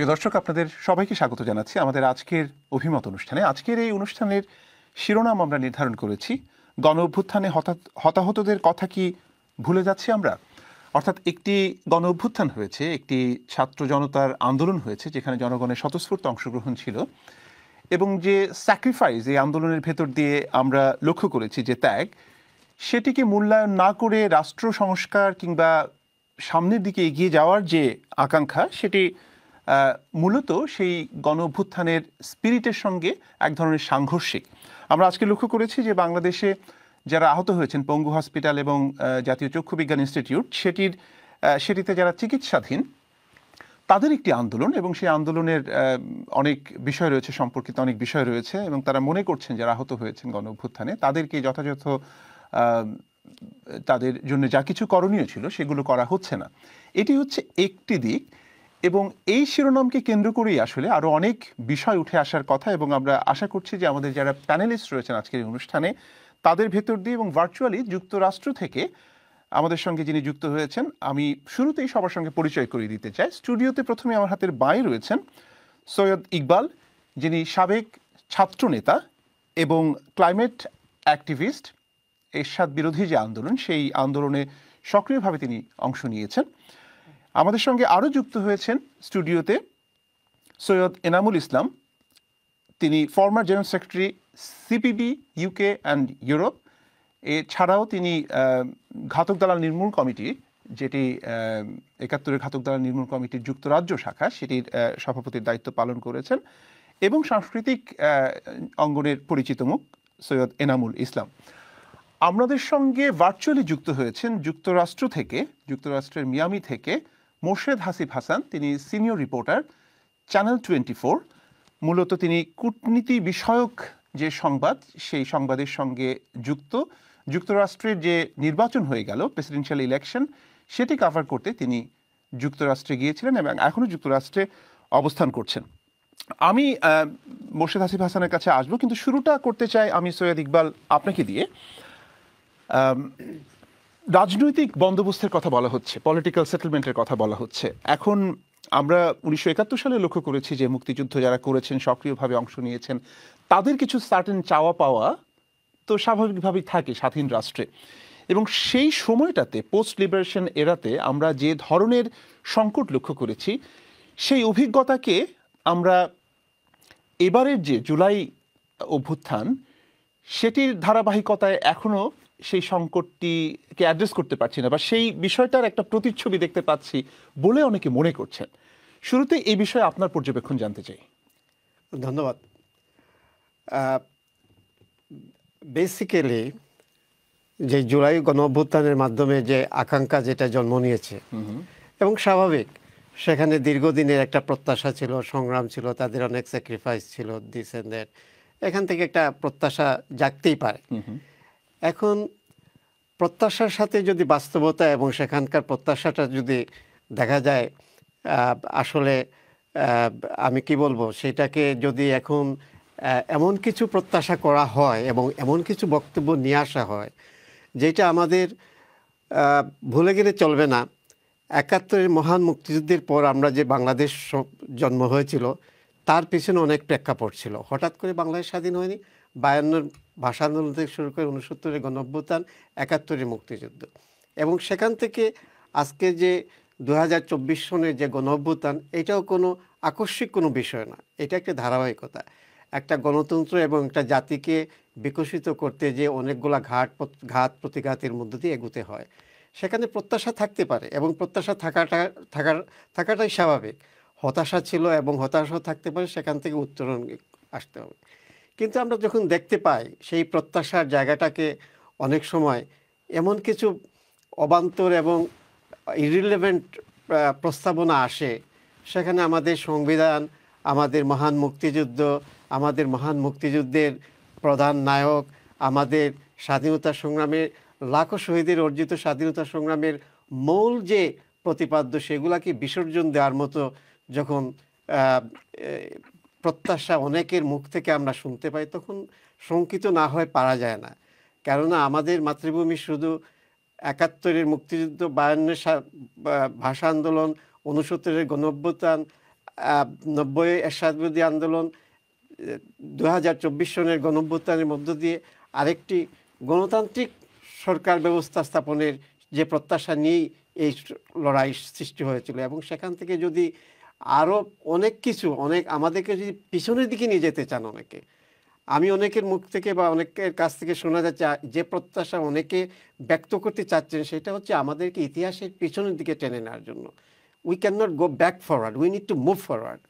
প্রিয় দর্শক, আপনাদের সবাইকে স্বাগত জানাচ্ছি আমাদের আজকের অভিমত অনুষ্ঠানে। আজকের এই অনুষ্ঠানের শিরোনাম আমরা নির্ধারণ করেছি, গণ অভ্যুত্থানে হতাহতদের কথা কি ভুলে যাচ্ছি আমরা। অর্থাৎ একটি গণ অভ্যুত্থান হয়েছে, একটি ছাত্র জনতার আন্দোলন হয়েছে যেখানে জনগণের স্বতঃস্ফূর্ত অংশগ্রহণ ছিল, এবং যে স্যাক্রিফাইস এই আন্দোলনের ভেতর দিয়ে আমরা লক্ষ্য করেছি, যে ত্যাগ, সেটিকে মূল্যায়ন না করে রাষ্ট্র সংস্কার কিংবা সামনের দিকে এগিয়ে যাওয়ার যে আকাঙ্ক্ষা, সেটি মূলত সেই গণ অভ্যুত্থানের স্পিরিটের সঙ্গে এক ধরনের সাংঘর্ষিক। আমরা আজকে লক্ষ্য করেছি যে বাংলাদেশে যারা আহত হয়েছেন পঙ্গু হসপিটাল এবং জাতীয় চক্ষু বিজ্ঞান ইনস্টিটিউট, সেটিতে যারা চিকিৎসাধীন, তাদের একটি আন্দোলন, এবং সেই আন্দোলনের অনেক বিষয় রয়েছে, সম্পর্কিত অনেক বিষয় রয়েছে, এবং তারা মনে করছেন যারা আহত হয়েছেন গণ অভ্যুত্থানে তাদেরকে যথাযথ তাদের জন্য যা কিছু করণীয় ছিল সেগুলো করা হচ্ছে না। এটি হচ্ছে একটি দিক, এবং এই শিরোনামকে কেন্দ্র করেই আসলে আরও অনেক বিষয় উঠে আসার কথা, এবং আমরা আশা করছি যে আমাদের যারা প্যানেলিস্ট রয়েছেন আজকের এই অনুষ্ঠানে, তাদের ভেতর দিয়ে এবং ভার্চুয়ালি যুক্তরাষ্ট্র থেকে আমাদের সঙ্গে যিনি যুক্ত হয়েছেন, আমি শুরুতেই সবার সঙ্গে পরিচয় করিয়ে দিতে চাই। স্টুডিওতে প্রথমে আমার হাতের বাঁয়ে রয়েছেন সৈয়দ ইকবাল, যিনি সাবেক ছাত্রনেতা এবং ক্লাইমেট অ্যাক্টিভিস্ট। এরশাদ বিরোধী যে আন্দোলন, সেই আন্দোলনে সক্রিয়ভাবে তিনি অংশ নিয়েছেন। আমাদের সঙ্গে আরও যুক্ত হয়েছেন স্টুডিওতে সৈয়দ এনামুল ইসলাম, তিনি former general secretary CPB UK and Europe. এছাড়াও তিনি ঘাতক দালাল নির্মূল কমিটি, যেটি ৭১-এর ঘাতক দালাল নির্মূল কমিটির যুক্তরাজ্য শাখা, সেটির সভাপতির দায়িত্ব পালন করেছেন, এবং সাংস্কৃতিক অঙ্গনের পরিচিত মুখ সৈয়দ এনামুল ইসলাম। আমাদের সঙ্গে ভার্চুয়ালি যুক্ত হয়েছেন যুক্তরাষ্ট্রের মিয়ামি থেকে মোর্শেদ হাসিফ হাসান, তিনি সিনিয়র রিপোর্টার চ্যানেল 24। মূলত তিনি কূটনীতি বিষয়ক যে সংবাদ, সেই সংবাদের সঙ্গে যুক্ত। যুক্তরাষ্ট্রের যে নির্বাচন হয়ে গেল, প্রেসিডেন্সিয়াল ইলেকশন, সেটি কভার করতে তিনি যুক্তরাষ্ট্রে গিয়েছিলেন এবং এখনও যুক্তরাষ্ট্রে অবস্থান করছেন। আমি মোর্শেদ হাসিফ হাসানের কাছে আসবো, কিন্তু শুরুটা করতে চাই আমি সৈয়দ ইকবাল আপনাকে দিয়ে। রাজনৈতিক বন্দোবস্তের কথা বলা হচ্ছে, পলিটিক্যাল সেটেলমেন্টের কথা বলা হচ্ছে। এখন আমরা 1971 সালে লক্ষ্য করেছি যে মুক্তিযুদ্ধ যারা করেছেন, সক্রিয়ভাবে অংশ নিয়েছেন, তাদের কিছু সার্টেন চাওয়া পাওয়া তো স্বাভাবিকভাবেই থাকে স্বাধীন রাষ্ট্রে, এবং সেই সময়টাতে পোস্ট লিবারেশন এরাতে আমরা যে ধরনের সংকট লক্ষ্য করেছি, সেই অভিজ্ঞতাকে আমরা এবারের যে জুলাই অভ্যুত্থান, সেটির ধারাবাহিকতায় এখনও সেই সংকটটিকে অ্যাড্রেস করতে পারছি না, বা সেই বিষয়টার একটা প্রতিচ্ছবি দেখতে পাচ্ছি বলে অনেকে মনে করছেন। শুরুতে এই বিষয়ে আপনার পর্যবেক্ষণ জানতে চাই। ধন্যবাদ। বেসিক্যালি যে জুলাই গণ অভ্যুত্থানের মাধ্যমে যে আকাঙ্ক্ষা যেটা জন্ম নিয়েছে, এবং স্বাভাবিক, সেখানে দীর্ঘদিনের একটা প্রত্যাশা ছিল, সংগ্রাম ছিল, তাদের অনেক স্যাক্রিফাইস ছিল, দিস এন্ড দ্যাট, এখান থেকে একটা প্রত্যাশা জাগতেই পারে। এখন প্রত্যাশার সাথে যদি বাস্তবতা এবং সেখানকার প্রত্যাশাটা যদি দেখা যায়, আসলে আমি কি বলবো, সেটাকে যদি এখন এমন কিছু প্রত্যাশা করা হয় এবং এমন কিছু বক্তব্য নিয়ে আসা হয় যেটা আমাদের ভুলে গেলে চলবে না। ৭১-এর মহান মুক্তিযুদ্ধের পর আমরা যে বাংলাদেশ জন্ম হয়েছিল, তার পিছনে অনেক প্রেক্ষাপট ছিল। হঠাৎ করে বাংলাদেশ স্বাধীন হয়নি। ৫২-র ভাষা আন্দোলন থেকে শুরু করে ৬৯-এর গণ অভ্যুত্থান, ৭১-এর মুক্তিযুদ্ধ, এবং সেখান থেকে আজকে যে ২০২৪ সনের যে গণ অভ্যুত্থান, এটাও কোনো আকস্মিক কোনো বিষয় না, এটা একটা ধারাবাহিকতা। একটা গণতন্ত্র এবং একটা জাতিকে বিকশিত করতে যে অনেকগুলা ঘাত প্রতিঘাতের মধ্য দিয়ে এগুতে হয়, সেখানে প্রত্যাশা থাকতে পারে, এবং প্রত্যাশা থাকাটাই স্বাভাবিক। হতাশা ছিল এবং হতাশাও থাকতে পারে, সেখান থেকে উত্তরণ আসতে হবে। কিন্তু আমরা যখন দেখতে পাই সেই প্রত্যাশার জায়গাটাকে অনেক সময় এমন কিছু অবান্তর এবং ইরিলেভেন্ট প্রস্তাবনা আসে, সেখানে আমাদের সংবিধান, আমাদের মহান মুক্তিযুদ্ধ, আমাদের মহান মুক্তিযুদ্ধের প্রধান নায়ক, আমাদের স্বাধীনতা সংগ্রামের লাখো শহীদের অর্জিত স্বাধীনতা সংগ্রামের মূল যে প্রতিপাদ্য, সেগুলাকে বিসর্জন দেওয়ার মতো যখন প্রত্যাশা অনেকের মুখ থেকে আমরা শুনতে পাই, তখন শঙ্কিত না হয়ে পারা যায় না। কেননা আমাদের মাতৃভূমি শুধু ৭১-এর মুক্তিযুদ্ধ, ৫২-এর ভাষা আন্দোলন, ৬৯-এর গণ অভ্যুত্থান, 90 এরশাদ বিরোধী আন্দোলন, 2024 সনের গণঅভ্যুত্থানের মধ্য দিয়ে আরেকটি গণতান্ত্রিক সরকার ব্যবস্থা স্থাপনের যে প্রত্যাশা নিয়েই এই লড়াই সৃষ্টি হয়েছিল। এবং সেখান থেকে যদি আরও অনেক কিছু, অনেক আমাদেরকে যদি পিছনের দিকে নিয়ে যেতে চান অনেকে, আমি অনেকের মুখ থেকে বা অনেকের কাছ থেকে শোনা যাচ্ছে যে প্রত্যাশা অনেকে ব্যক্ত করতে চাচ্ছেন, সেটা হচ্ছে আমাদেরকে ইতিহাসের পিছনের দিকে টেনে নেওয়ার জন্য। We can not go back forward, we need to move forward.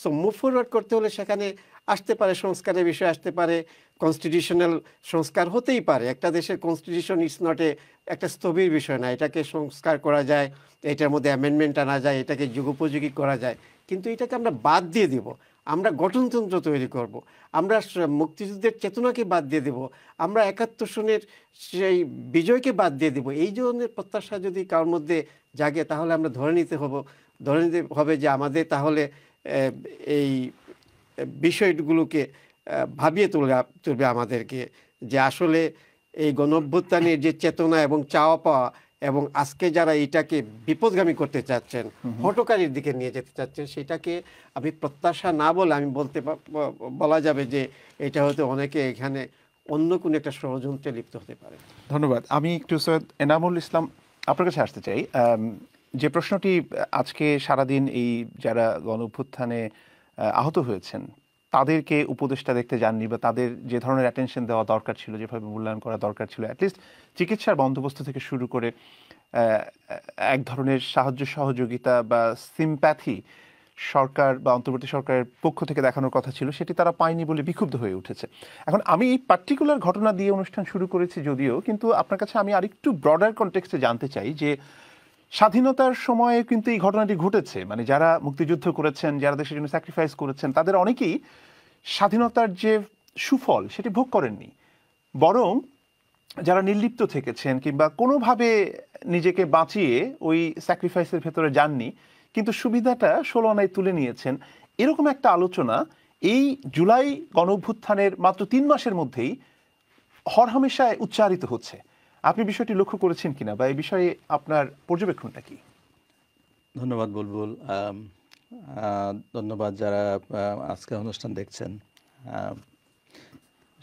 So move forward করতে হলে সেখানে আসতে পারে সংস্কারের বিষয়, আসতে পারে কনস্টিটিউশনাল সংস্কার, হতেই পারে। একটা দেশের কনস্টিটিউশন ইজ নট একটা স্থবির বিষয় না, এটাকে সংস্কার করা যায়, এটার মধ্যে অ্যামেন্ডমেন্ট আনা যায়, এটাকে যুগোপযোগী করা যায়। কিন্তু এটাকে আমরা বাদ দিয়ে দিব, আমরা গঠনতন্ত্র তৈরি করব, আমরা মুক্তিযুদ্ধের চেতনাকে বাদ দিয়ে দেব, আমরা 71 সনের সেই বিজয়কে বাদ দিয়ে দেব। এই ধরনের প্রত্যাশা যদি কারোর মধ্যে জাগে, তাহলে আমরা ধরে নিতে হবে যে আমাদের তাহলে এই বিষয়গুলোকে ভাবিয়ে তুলবে আমাদেরকে, যে আসলে এই গণঅভ্যুত্থানের যে চেতনা এবং চাওয়া পাওয়া, এবং আজকে যারা এটাকে বিপদগামী করতে চাচ্ছেন, হঠকারীর দিকে নিয়ে যেতে চাচ্ছেন, সেটাকে আমি প্রত্যাশা না বলে আমি বলা যাবে যে এটা হয়তো অনেকে এখানে অন্য কোনো একটা ষড়যন্ত্রে লিপ্ত হতে পারে। ধন্যবাদ। আমি একটু সৈয়দ এনামুল ইসলাম আপনার কাছে আসতে চাই। যে প্রশ্নটি আজকে সারাদিন এই যারা গণঅভ্যুত্থানে আহত হয়েছেন তাদেরকে উপদেষ্টা দেখতে যাননি, বা তাদের যে ধরনের অ্যাটেনশন দেওয়া দরকার ছিল, যেভাবে মূল্যায়ন করা দরকার ছিল, অ্যাটলিস্ট চিকিৎসার বন্দোবস্ত থেকে শুরু করে এক ধরনের সাহায্য সহযোগিতা বা সিম্প্যাথি সরকার বা অন্তর্বর্তী সরকারের পক্ষ থেকে দেখানোর কথা ছিল, সেটি তারা পায়নি বলে বিক্ষুব্ধ হয়ে উঠেছে। এখন আমি এই পার্টিকুলার ঘটনা দিয়ে অনুষ্ঠান শুরু করেছি যদিও, কিন্তু আপনার কাছে আমি আরেকটু ব্রডার কনটেক্সটে জানতে চাই যে স্বাধীনতার সময়ে কিন্তু এই ঘটনাটি ঘটেছে, মানে যারা মুক্তিযুদ্ধ করেছেন, যারা দেশের জন্য স্যাক্রিফাইস করেছেন, তাদের অনেকেই স্বাধীনতার যে সুফল সেটি ভোগ করেননি, বরং যারা নির্লিপ্ত থেকেছেন কিংবা কোনোভাবে নিজেকে বাঁচিয়ে ওই স্যাক্রিফাইসের ভেতরে যাননি কিন্তু সুবিধাটা 16 আনায় তুলে নিয়েছেন, এরকম একটা আলোচনা এই জুলাই গণঅভ্যুত্থানের মাত্র 3 মাসের মধ্যেই হরহামেশায় উচ্চারিত হচ্ছে। আপনি বিষয়টি লক্ষ্য করেছেন কিনা, বা এই বিষয়ে আপনার পর্যবেক্ষণটা কি? ধন্যবাদ বুলবুল। ধন্যবাদ যারা আজকে অনুষ্ঠান দেখছেন,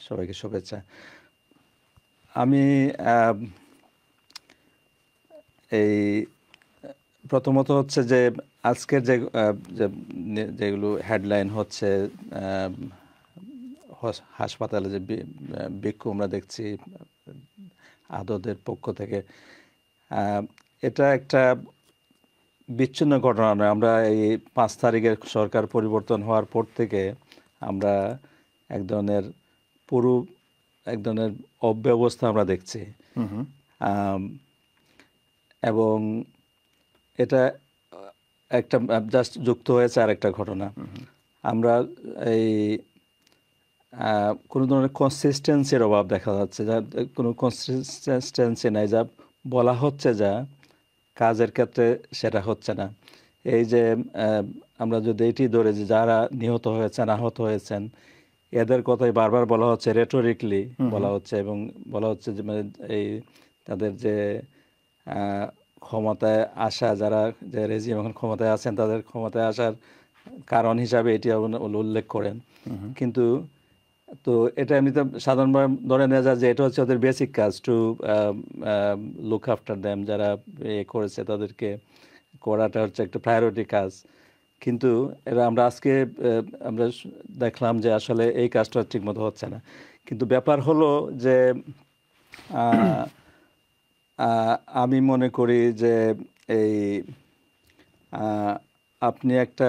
সবাইকে শুভেচ্ছা। আমি এই প্রথমত হচ্ছে যে আজকের যেগুলো হেডলাইন হচ্ছে, হাসপাতালে যে বিক্ষোভ আমরা দেখছি আহতদের পক্ষ থেকে, এটা একটা বিচ্ছিন্ন ঘটনা নয়। আমরা এই 5 তারিখের সরকার পরিবর্তন হওয়ার পর থেকে আমরা এক ধরনের অব্যবস্থা আমরা দেখছি, এবং এটা একটা জাস্ট যুক্ত হয়েছে আর একটা ঘটনা। আমরা এই কোনো ধরনের কনসিস্টেন্সির অভাব দেখা যাচ্ছে, যা কোনো কনসিস্টেন্সি নাই, যা বলা হচ্ছে যা কাজের ক্ষেত্রে সেটা হচ্ছে না। এই যে আমরা যদি এটি ধরে যে যারা নিহত হয়েছেন, আহত হয়েছেন, এদের কথাই বারবার বলা হচ্ছে, রেটোরিকলি বলা হচ্ছে, এবং বলা হচ্ছে যে এই তাদের যে ক্ষমতায় আসা, যারা যে রেজিম এখন ক্ষমতায় আছেন, তাদের ক্ষমতায় আসার কারণ হিসাবে এটি উল্লেখ করেন। কিন্তু তো এটা এমনিতে সাধারণভাবে ধরে নেওয়া যায় যে এটা হচ্ছে ওদের বেসিক কাজ, টু লুক আফটার দ্যাম, যারা করেছে তাদেরকে করাটা হচ্ছে একটা প্রায়োরিটি কাজ। কিন্তু এরা আমরা আজকে আমরা দেখলাম যে আসলে এই কাজটা ঠিকমতো হচ্ছে না। কিন্তু ব্যাপার হলো যে আমি মনে করি যে এই আপনি একটা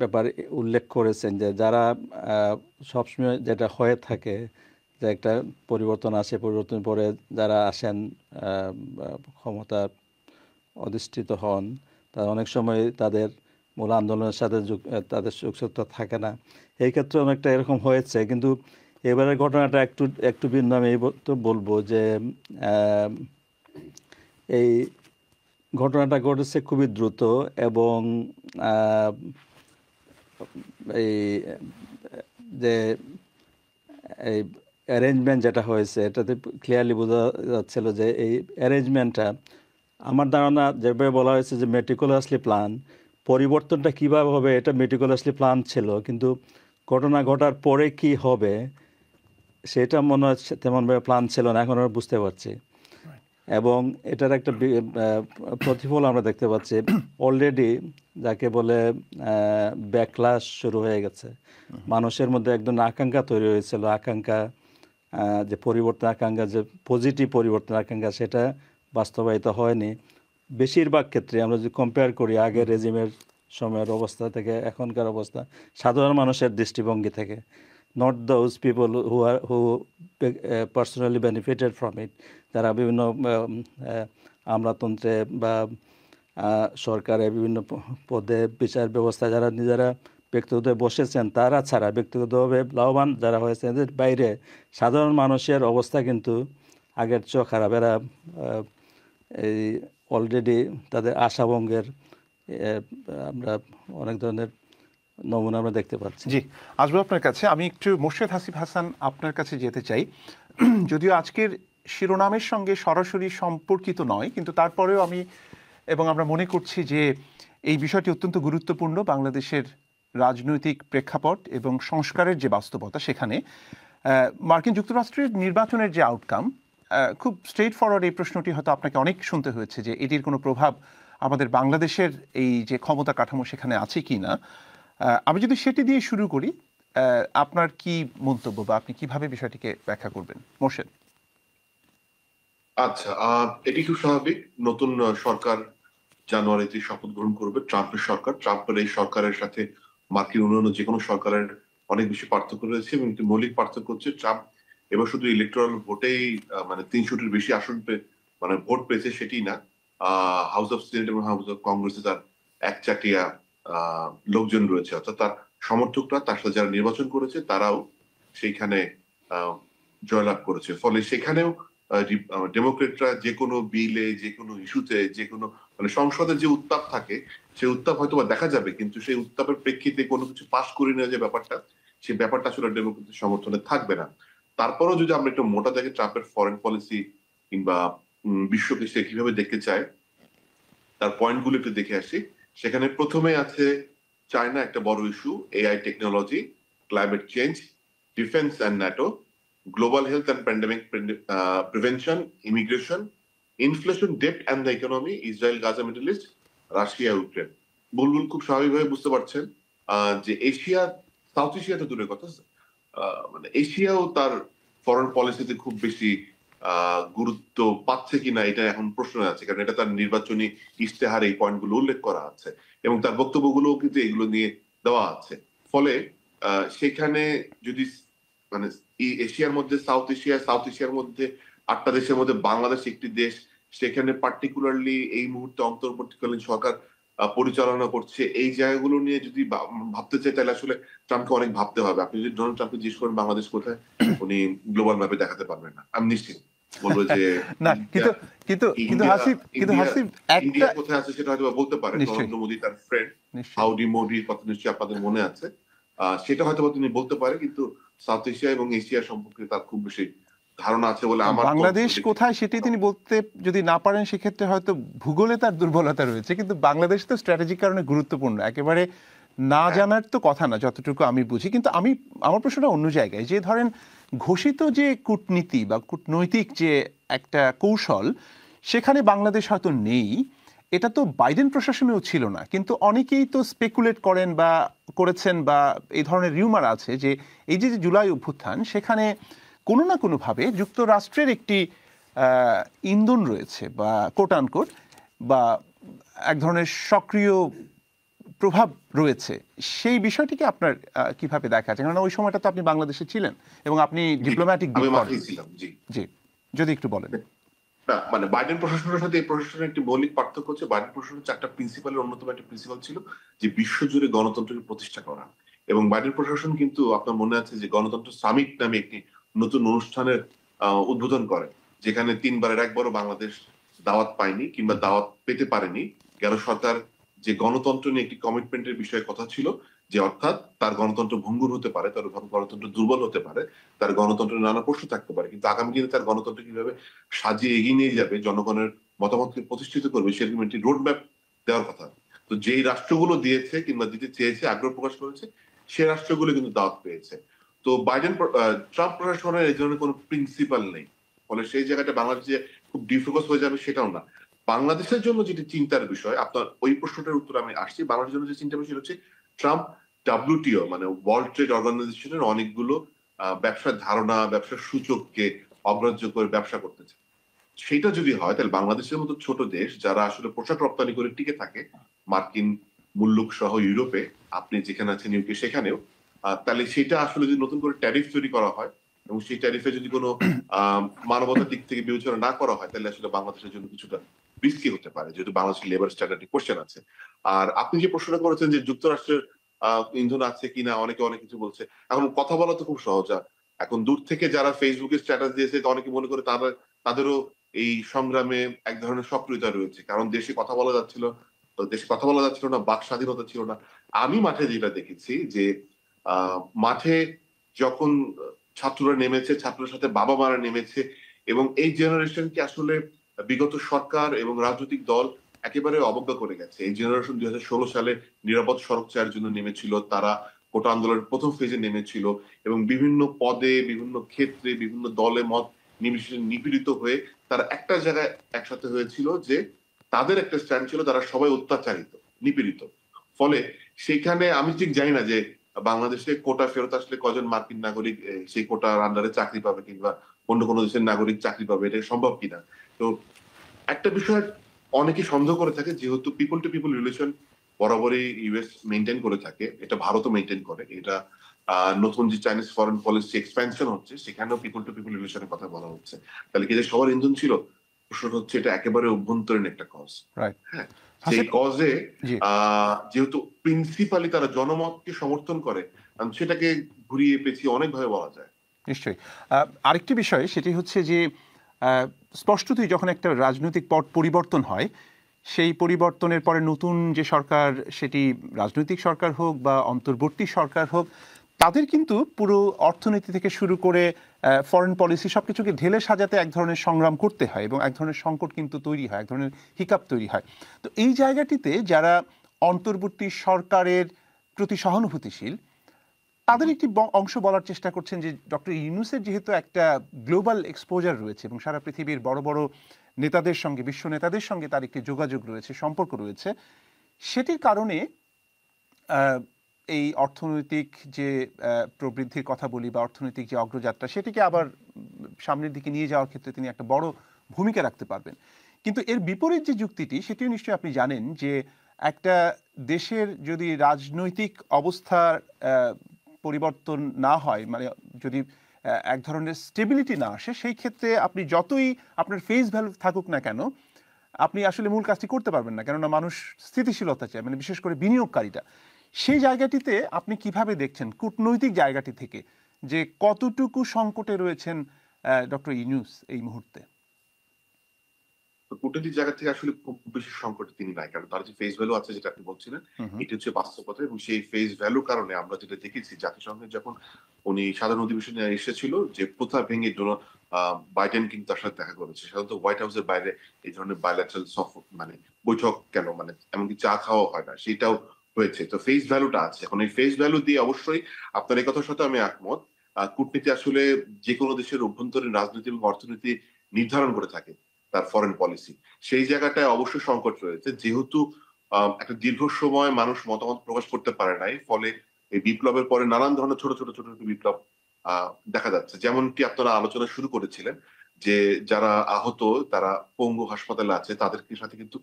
ব্যাপার উল্লেখ করেছেন যে যারা সবসময় যেটা হয়ে থাকে যে একটা পরিবর্তন আসে, পরিবর্তন পরে যারা আসেন ক্ষমতা অধিষ্ঠিত হন, তারা অনেক সময় তাদের মূল আন্দোলনের সাথে তাদের যোগসূত্র থাকে না। এই ক্ষেত্রে অনেকটা এরকম হয়েছে। কিন্তু এবারের ঘটনাটা একটু ভিন্ন। আমি এই তো বলবো যে এই ঘটনাটা ঘটেছে খুবই দ্রুত, এবং এই যে এই অ্যারেঞ্জমেন্ট যেটা হয়েছে এটাতে ক্লিয়ারলি বোঝা যাচ্ছিল যে এই অ্যারেঞ্জমেন্টটা, আমার ধারণা যেভাবে বলা হয়েছে যে মেটিকুলাসলি প্ল্যান, পরিবর্তনটা কিভাবে হবে এটা মেটিকুলাসলি প্ল্যান ছিল, কিন্তু ঘটনা ঘটার পরে কি হবে সেটা মনে হচ্ছে তেমনভাবে প্ল্যান ছিল না, এখন আমরা বুঝতে পারছি। এবং এটার একটা প্রতিফল আমরা দেখতে পাচ্ছি অলরেডি, যাকে বলে ব্যাকলাশ শুরু হয়ে গেছে মানুষের মধ্যে। একদম আকাঙ্ক্ষা তৈরি হয়েছিল, আকাঙ্ক্ষা যে পরিবর্তন আকাঙ্ক্ষা, যে পজিটিভ পরিবর্তন আকাঙ্ক্ষা, সেটা বাস্তবায়িত হয়নি বেশিরভাগ ক্ষেত্রে। আমরা যদি কম্পেয়ার করি আগের রেজিমের সময়ের অবস্থা থেকে এখনকার অবস্থা, সাধারণ মানুষের দৃষ্টিভঙ্গি থেকে, not those people who personally benefited from it, যারা বিভিন্ন আমলাতন্ত্রে বা সরকারে বিভিন্ন পদে, বিচার ব্যবস্থা যারা নিজেরা ব্যক্তিগতভাবে বসেছেন তারা ছাড়া, ব্যক্তিগতভাবে লাভবান যারা হয়েছে, এদের বাইরে সাধারণ মানুষের অবস্থা কিন্তু আগের চেয়েও খারাপ। এরা এই অলরেডি তাদের আশাভঙ্গের আমরা অনেক ধরনের নমুনা আমরা দেখতে পাচ্ছি। জি, আসবো আপনার কাছে। আমি একটু মোর্শেদ হাসিব হাসান আপনার কাছে যেতে চাই। যদিও আজকের শিরোনামের সঙ্গে সরাসরি সম্পর্কিত নয়, কিন্তু তারপরেও আমরা মনে করছি যে এই বিষয়টি অত্যন্ত গুরুত্বপূর্ণ বাংলাদেশের রাজনৈতিক প্রেক্ষাপট এবং সংস্কারের যে বাস্তবতা সেখানে। মার্কিন যুক্তরাষ্ট্রের নির্বাচনের যে আউটকাম, খুব স্ট্রেইট ফরওয়ার্ড এই প্রশ্নটি হয়তো আপনাকে অনেক শুনতে হয়েছে যে এটির কোনো প্রভাব আমাদের বাংলাদেশের এই যে ক্ষমতা কাঠামো সেখানে আছে কি না। আমি যদি সেটি দিয়ে শুরু করি, আপনার কি মন্তব্য বা আপনি কিভাবে বিষয়টিকে ব্যাখ্যা করবেন মোর্শেদ? আচ্ছা, এটি খুব স্বাভাবিক। নতুন সরকার জানুয়ারিতে শপথ গ্রহণ করবে, ট্রাম্পের সরকার। ট্রাম্পের এই সরকারের সাথে মার্কিন অন্যান্য যে কোনো সরকারের অনেক বেশি পার্থক্য রয়েছে, এবং একটি মৌলিক পার্থক্য হচ্ছে ট্রাম্প এবার শুধু ইলেকট্রাল ভোটেই 300টির বেশি আসন ভোট পেয়েছে সেটি না, হাউস অফ সিনেট এবং হাউস অফ কংগ্রেসে তার একচাটিয়া লোকজন রয়েছে, অর্থাৎ তার সমর্থকরা, তার সাথে যারা নির্বাচন করেছে তারাও সেইখানে জয়লাভ করেছে। ফলে সেখানেও ডেমোক্রেটরা যে কোনো বিলে, যে কোনো ইস্যুতে, যে কোনো সংসদে যে উত্তাপ থাকে, সেই উত্তাপ হয়তো বা দেখা যাবে, কিন্তু সেই উত্তাপের প্রেক্ষিতে কোনো কিছু পাস করে নেওয়া যে ব্যাপারটা, সেই ব্যাপারটা আসলে ডেমোক্রেটদের সমর্থনে থাকবে না। তারপরেও যদি আমরা একটু মোটা দেখে ট্রাম্পের ফরেন পলিসি কিংবা বিশ্বকে সে কিভাবে দেখতে চায় তার পয়েন্টগুলো একটু দেখে আসি। সেখানে প্রথমে আছে চায়না, একটা বড় issue, AI technology, climate change, defence and NATO, global health and pandemic prevention, immigration, inflation, debt and the economy, Israel, Gaza, Middle East, Russia, Ukraine. Bulbul খুব স্বাভাবিকভাবে বুঝতে পারছেন যে এশিয়া, সাউথ এশিয়া তো দূরের কথা, এশিয়াও তার ফরেন পলিসিতে খুব বেশি গুরুত্ব পাচ্ছে কিনা এটা এখন প্রশ্ন আছে, কারণ এটা তার নির্বাচনী ইশতেহারে এই পয়েন্টগুলো উল্লেখ করা আছে এবং তার বক্তব্যগুলোও কিন্তু এগুলো নিয়ে দেওয়া আছে। ফলে সেখানে যদি এশিয়ার মধ্যে সাউথ এশিয়ার মধ্যে 8টা দেশের মধ্যে বাংলাদেশ একটি দেশ, সেখানে পার্টিকুলারলি এই মুহূর্তে অন্তর্বর্তীকালীন সরকার পরিচালনা করছে, এই জায়গাগুলো নিয়ে যদি ভাবতে চাই তাহলে আসলে ট্রাম্পকে অনেক ভাবতে হবে। আপনি যদি ডোনাল্ড ট্রাম্পকে জিজ্ঞেস করেন বাংলাদেশ কোথায়, উনি গ্লোবাল ম্যাপে দেখাতে পারবেন না, আমি নিশ্চিত বলবো যে না, কিন্তু হাসিব ইন্ডিয়া কোথায় আছে সেটা হয়তো বলতে পারেন। নরেন্দ্র মোদী তার ফ্রেন্ড, হাউডি মোদির কথা নিশ্চয়ই আপনাদের মনে আছে, সেটা হয়তো তিনি বলতে পারে, কিন্তু সাউথ এশিয়া এবং এশিয়া সম্পর্কে তার খুব বেশি ধারণা আছে বলে আমার। বাংলাদেশ কোথায় সেটি তিনি বলতে যদি না পারেন সেক্ষেত্রে হয়তো ভূগোলে তার দুর্বলতা রয়েছে, কিন্তু বাংলাদেশ তো স্ট্র্যাটেজিক কারণে গুরুত্বপূর্ণ, একেবারে না জানার তো কথা না যতটুকু আমি বুঝি। কিন্তু আমার প্রশ্নটা অন্য জায়গায়, যে ধরেন ঘোষিত যে কূটনীতি বা কূটনৈতিক যে একটা কৌশল সেখানে বাংলাদেশ হয়তো নেই, এটা তো বাইডেন প্রশাসনেও ছিল না, কিন্তু অনেকেই তো স্পেকুলেট করেন বা করেছেন বা এই ধরনের রিউমার আছে যে এই যে জুলাই অভ্যুত্থান সেখানে কোনো না কোনোভাবে যুক্তরাষ্ট্রের একটি ইন্ধন রয়েছে বা কোট আনকোট বা এক ধরনের সক্রিয় প্রভাব রয়েছে। সেই বিষয়টিকে আপনার কিভাবে দেখা যায়? কারণ ওই সময়টা তো আপনি বাংলাদেশে ছিলেন এবং আপনি ডিপ্লোম্যাটিক ছিলাম। জি, যদি একটু বলেন। বাইডেন প্রশাসনের সাথে এই প্রশাসনের একটি মৌলিক পার্থক্য হচ্ছে, বাইডেন প্রশাসনের 4টা প্রিন্সিপালের অন্যতম একটা প্রিন্সিপাল ছিল যে বিশ্বজুড়ে গণতন্ত্রকে প্রতিষ্ঠা করা। এবং বাইডেন প্রশাসন কিন্তু আপনার মনে আছে যে গণতন্ত্র সামিট নামে একটি নতুন অনুষ্ঠানের উদ্বোধন করে, যেখানে 3বারের একবারও বাংলাদেশ দাওয়াত পায়নি কিংবা দাওয়াত পেতে পারেনি। গেল সরকার যে গণতন্ত্র নিয়ে একটি কমিটমেন্টের বিষয়ে কথা ছিল, যে অর্থাৎ তার গণতন্ত্র ভঙ্গুর হতে পারে, তার গণতন্ত্র দুর্বল হতে পারে, তার গণতন্ত্রের নানা প্রশ্ন থাকতে পারে, কিন্তু আগামী দিনে তার গণতন্ত্র কিভাবে সাজিয়ে এগিয়ে নিয়ে যাবে, জনগণের মতামতকে প্রতিষ্ঠিত করবে, সেরকম একটি রোড ম্যাপ দেওয়ার কথা। তো তো যেই রাষ্ট্রগুলো দিয়েছে কিংবা দিতে চেয়েছে, আগ্রহ প্রকাশ করেছে, সে রাষ্ট্রগুলো কিন্তু দাওয়াত পেয়েছে। তো ট্রাম্প প্রশাসনের এই ধরনের কোনো প্রিন্সিপাল নেই, ফলে সেই জায়গাটা বাংলাদেশে খুব ডিফোকাস হয়ে যাবে সেটাও না। বাংলাদেশের জন্য যেটি চিন্তার বিষয়, আপনার ওই প্রশ্নটার উত্তর আমি আসছি। বাংলাদেশের জন্য যে চিন্তার বিষয় হচ্ছে ট্রাম্প WTO মানে ওয়ার্ল্ড ট্রেড অর্গানাইজেশনের অনেকগুলো ব্যবসার ধারণা, ব্যবসার সূচককে অগ্রাহ্য করে ব্যবসা করতেছে। সেটা যদি হয় তাহলে বাংলাদেশের মতো ছোট দেশ যারা আসলে পোশাক রপ্তানি করে টিকে থাকে মার্কিন মুল্লুক সহ ইউরোপে, আপনি যেখানে আছেন ইউকে সেখানেও, তাহলে সেটা আসলে যদি নতুন করে ট্যারিফ তৈরি করা হয় এবং সেই ট্যারিফে যদি কোনো মানবতার দিক থেকে বিবেচনা না করা হয়, তাহলে আসলে বাংলাদেশের জন্য কিছুটা রিস্কি হতে পারে, যেহেতু বাংলাদেশের লেবার স্ট্যান্ডার্ড কোশ্চেন আছে। আর আপনি যে প্রশ্নটা করেছেন যে যুক্তরাষ্ট্রের ইন্ধন আছে কিনা, অনেকে অনেক কিছু বলছে। এখন কথা বলা তো খুব সহজ। এখন দূর থেকে যারা ফেসবুকে স্ট্যাটাস দিয়েছে, অনেকে মনে করে তাদেরও এই সংগ্রামে এক ধরনের সক্রিয়তা রয়েছে, কারণ দেশে কথা বলা যাচ্ছিল, তো দেশে কথা বলা যাচ্ছিল না, বাক স্বাধীনতা ছিল না। আমি মাঠে যেটা দেখেছি যে মাঠে যখন ছাত্ররা নেমেছে, ছাত্রদের সাথে বাবা মারা নেমেছে, এবং এই জেনারেশনকে আসলে বিগত সরকার এবং রাজনৈতিক দল একেবারে অবজ্ঞা করে গেছে। এই জেনারেশন 2016 সালে নিরাপদ সড়ক চায়ের জন্য নেমেছিল, তারা কোটা আন্দোলনের প্রথম ফেজে নেমেছিল এবং বিভিন্ন পদে, বিভিন্ন ক্ষেত্রে, বিভিন্ন দলে মত নির্বিশেষে নিপীড়িত হয়ে তারা একটা জায়গায় একসাথে হয়েছিল যে তাদের একটা স্ট্যান্ড ছিল, তারা সবাই অত্যাচারিত, নিপীড়িত। ফলে সেখানে আমি ঠিক জানি না যে বাংলাদেশে কোটা ফেরত আসলে কজন মার্কিন নাগরিক সেই কোটার আন্ডারে চাকরি পাবে কিংবা অন্য কোনো দেশের নাগরিক চাকরি পাবে, এটা সম্ভব কিনা। তো একটা বিষয় অনেকে সন্দেহ করে থাকে, যেহেতু পিপল টু পিপল রিলেশন বরাবরই ইউএস মেনটেন করে থাকে, এটা ভারতও মেনটেন করে, এটা নতুন যে চাইনিজ ফরেন পলিসি এক্সপ্যানশন হচ্ছে সেখানেও পিপল টু পিপল রিলেশনের কথা বলা হচ্ছে। তাহলে কি যে সবার ইন্ধন ছিল? প্রশ্ন হচ্ছে এটা একেবারে অভ্যন্তরীণ একটা কজ। হ্যাঁ, সেই কজে যেহেতু প্রিন্সিপালি তারা জনমতকে সমর্থন করে, সেটাকে ঘুরিয়ে পেঁচিয়ে অনেকভাবে বলা যায়। নিশ্চয়ই। আরেকটি বিষয় সেটি হচ্ছে যে স্পষ্টতই যখন একটা রাজনৈতিক পট পরিবর্তন হয়, সেই পরিবর্তনের পরে নতুন যে সরকার, সেটি রাজনৈতিক সরকার হোক বা অন্তর্বর্তী সরকার হোক, তাদের কিন্তু পুরো অর্থনীতি থেকে শুরু করে ফরেন পলিসি সবকিছুকে ঢেলে সাজাতে এক ধরনের সংগ্রাম করতে হয় এবং এক ধরনের সংকট কিন্তু তৈরি হয়, এক ধরনের হিকাপ তৈরি হয়। তো এই জায়গাটিতে যারা অন্তর্বর্তী সরকারের প্রতি সহানুভূতিশীল, তাদের একটি অংশ বলার চেষ্টা করছেন যে ডক্টর ইউনূসের যেহেতু একটা গ্লোবাল এক্সপোজার রয়েছে এবং সারা পৃথিবীর বড় বড় নেতাদের সঙ্গে, বিশ্ব নেতাদের সঙ্গে তার একটি যোগাযোগ রয়েছে, সম্পর্ক রয়েছে, সেটির কারণে এই অর্থনৈতিক যে প্রবৃদ্ধির কথা বলি বা অর্থনৈতিক যে অগ্রযাত্রা, সেটিকে আবার সামনের দিকে নিয়ে যাওয়ার ক্ষেত্রে তিনি একটা বড় ভূমিকা রাখতে পারবেন। কিন্তু এর বিপরীত যে যুক্তিটি, সেটিও নিশ্চয়ই আপনি জানেন যে একটা দেশের যদি রাজনৈতিক অবস্থার পরিবর্তন না হয়, মানে যদি এক ধরনের স্টেবিলিটি না আসে, সেই ক্ষেত্রে আপনি যতই আপনার ফেস ভ্যালু থাকুক না কেন, আপনি আসলে মূল কাজটি করতে পারবেন না, কেননা মানুষ স্থিতিশীলতা চায়, মানে বিশেষ করে বিনিয়োগকারীরা। সেই জায়গাটিতে আপনি কিভাবে দেখছেন কূটনৈতিক জায়গাটি থেকে যে কতটুকু সংকটে রয়েছেন ডক্টর ইউনূস এই মুহূর্তে? কূটনৈতিক জায়গা থেকে আসলে খুব বেশি সংকটে তিনি নাই, কারণ তার যে ফেস ভ্যালু আছে যেটা আপনি বলছিলেন, এটি হচ্ছে বাস্তবতা। এবং সেই ফেস ভ্যালুর কারণে আমরা যেটা দেখেছি, জাতিসংঘে যখন উনি সাধারণ অধিবেশনে এসেছিল, যে প্রথা ভেঙে বাইডেন কিন্তু তার সাথে দেখা করেছে। সাধারণত হোয়াইট হাউসের বাইরে এই ধরনের বায়োল্যাটারাল মানে বৈঠক কেন, মানে এমনকি চা খাওয়া হয় না, সেটাও হয়েছে। তো ফেস ভ্যালুটা আছে। এখন এই ফেস ভ্যালু দিয়ে অবশ্যই আপনার এই কথার সাথে আমি একমত, কূটনীতি আসলে যে কোনো দেশের অভ্যন্তরীণ রাজনীতি এবং অর্থনীতি নির্ধারণ করে থাকে তার ফরেন পলিসি। সেই জায়গাটায় অবশ্যই সংকট রয়েছে, যেহেতু একটা দীর্ঘ সময় মানুষ মতামত প্রকাশ করতে পারে নাই, ফলে এই বিপ্লবের পরে নানান ধরনের ছোট ছোট ছোট ছোট বিপ্লব দেখা যাচ্ছে। যেমনটি আপনারা আলোচনা শুরু করেছিলেন যে যারা আহত, তারা পঙ্গু হাসপাতালে আছে, তাদের সাথে কিন্তু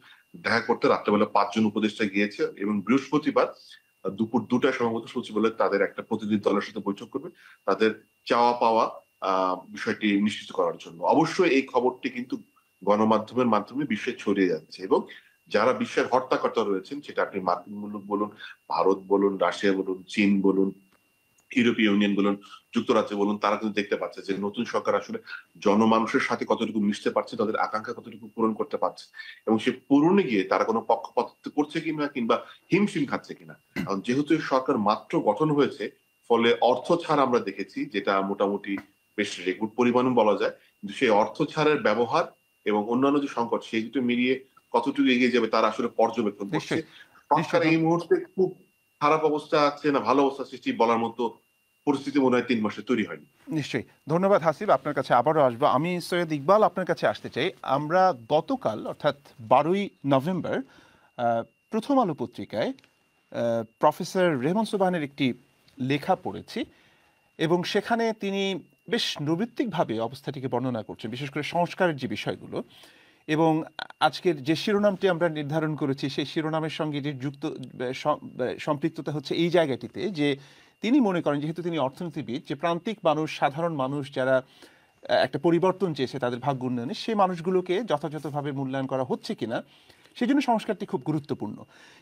দেখা করতে রাত্রেবেলা 5 জন উপদেষ্টা গিয়েছে এবং বৃহস্পতিবার দুপুর 2টায় সম্ভবত সচিবালয়ে তাদের একটা প্রতিনিধি দলের সাথে বৈঠক করবে, তাদের চাওয়া পাওয়া বিষয়টি নিশ্চিত করার জন্য। অবশ্যই এই খবরটি কিন্তু গণমাধ্যমের মাধ্যমে বিশ্বে ছড়িয়ে যাচ্ছে এবং যারা বিশ্বের হর্তাকর্তা রয়েছেন, সেটা আপনি মার্কিন মুলুক বলুন, ভারত বলুন, রাশিয়া বলুন, চীন বলুন, ইউরোপীয় ইউনিয়ন বলুন, যুক্তরাজ্য বলুন, তারা কিন্তু দেখতে পাচ্ছে যে নতুন সরকার আসলে জনমানুষের সাথে কতটুকু মিশতে পারছে, তাদের আকাঙ্ক্ষা কতটুকু পূরণ করতে পারছে এবং সে পূরণে গিয়ে তারা কোনো পক্ষপাতিত্ব করছে কিনা কিংবা হিমশিম খাচ্ছে কিনা। কারণ যেহেতু এই সরকার মাত্র গঠন হয়েছে, ফলে অর্থ ছাড় আমরা দেখেছি, যেটা মোটামুটি বেশ রেকর্ড পরিমাণও বলা যায়, কিন্তু সেই অর্থ ছাড়ের ব্যবহার এবং অন্যান্য যে সংকট, সেই দুটো মিলিয়ে কতটুকু এগিয়ে যাবে তারা আসলে পর্যবেক্ষণ করছে। সরকার এই মুহূর্তে খুব খারাপ অবস্থা আছে না ভালো অবস্থা আছে সেটি বলার মতো পরিস্থিতি মনে হয় 3 মাসে তৈরি হয়নি। নিশ্চয়ই, ধন্যবাদ হাসিব, আপনার কাছে আবারও আসবো। আমি সৈয়দ ইকবাল আপনার কাছে আসতে চাই। আমরা গতকাল অর্থাৎ 12ই নভেম্বর প্রথম আলো পত্রিকায় প্রফেসর রেহমান সোবহানের একটি লেখা পড়েছি এবং সেখানে তিনি বেশ নৈমিত্তিকভাবে অবস্থাটিকে বর্ণনা করছেন, বিশেষ করে সংস্কারের যে বিষয়গুলো। এবং আজকের যে শিরোনামটি আমরা নির্ধারণ করেছি সেই শিরোনামের সঙ্গে যে যুক্ত সম্পৃক্ততা হচ্ছে এই জায়গাটিতে যে তিনি মনে করেন, যেহেতু তিনি অর্থনীতিবিদ, যে প্রান্তিক মানুষ, সাধারণ মানুষ যারা একটা পরিবর্তন চেয়েছে তাদের ভাগ্য উন্নয়নে, সেই মানুষগুলোকে যথাযথভাবে মূল্যায়ন করা হচ্ছে কিনা সেই জন্য সংস্কারটি খুব গুরুত্বপূর্ণ।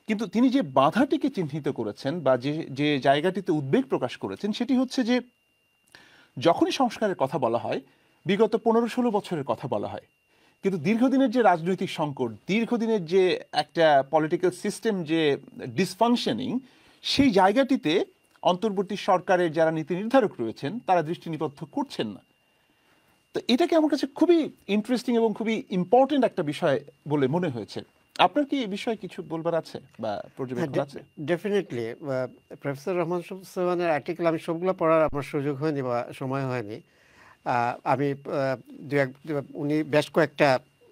কিন্তু তিনি যে বাধাটিকে চিহ্নিত করেছেন বা যে জায়গাটিতে উদ্বেগ প্রকাশ করেছেন সেটি হচ্ছে যে যখনই সংস্কারের কথা বলা হয় বিগত 15-16 বছরের কথা বলা হয়, কিন্তু দীর্ঘদিনের যে রাজনৈতিক সংকট, দীর্ঘদিনের যে একটা পলিটিক্যাল সিস্টেম যে ডিসফাংশনিং, সেই জায়গাটিতে অন্তর্বর্তী সরকারের যারা নীতি নির্ধারক রয়েছেন তারা দৃষ্টি নিবদ্ধ করছেন না। তো এটাকে আমার কাছে খুবই ইন্টারেস্টিং এবং খুবই ইম্পর্টেন্ট একটা বিষয় বলে মনে হয়েছে। আপনার কি এই বিষয়ে কিছু বলবার আছে বা পর্যবেক্ষণ আছে? ডেফিনেটলি প্রফেসর রহমান সোবহানের আর্টিকেল আমি সবগুলো পড়ার আমার সুযোগ হয়নি বা সময় হয়নি। আমি উনি বেশ কয়েকটা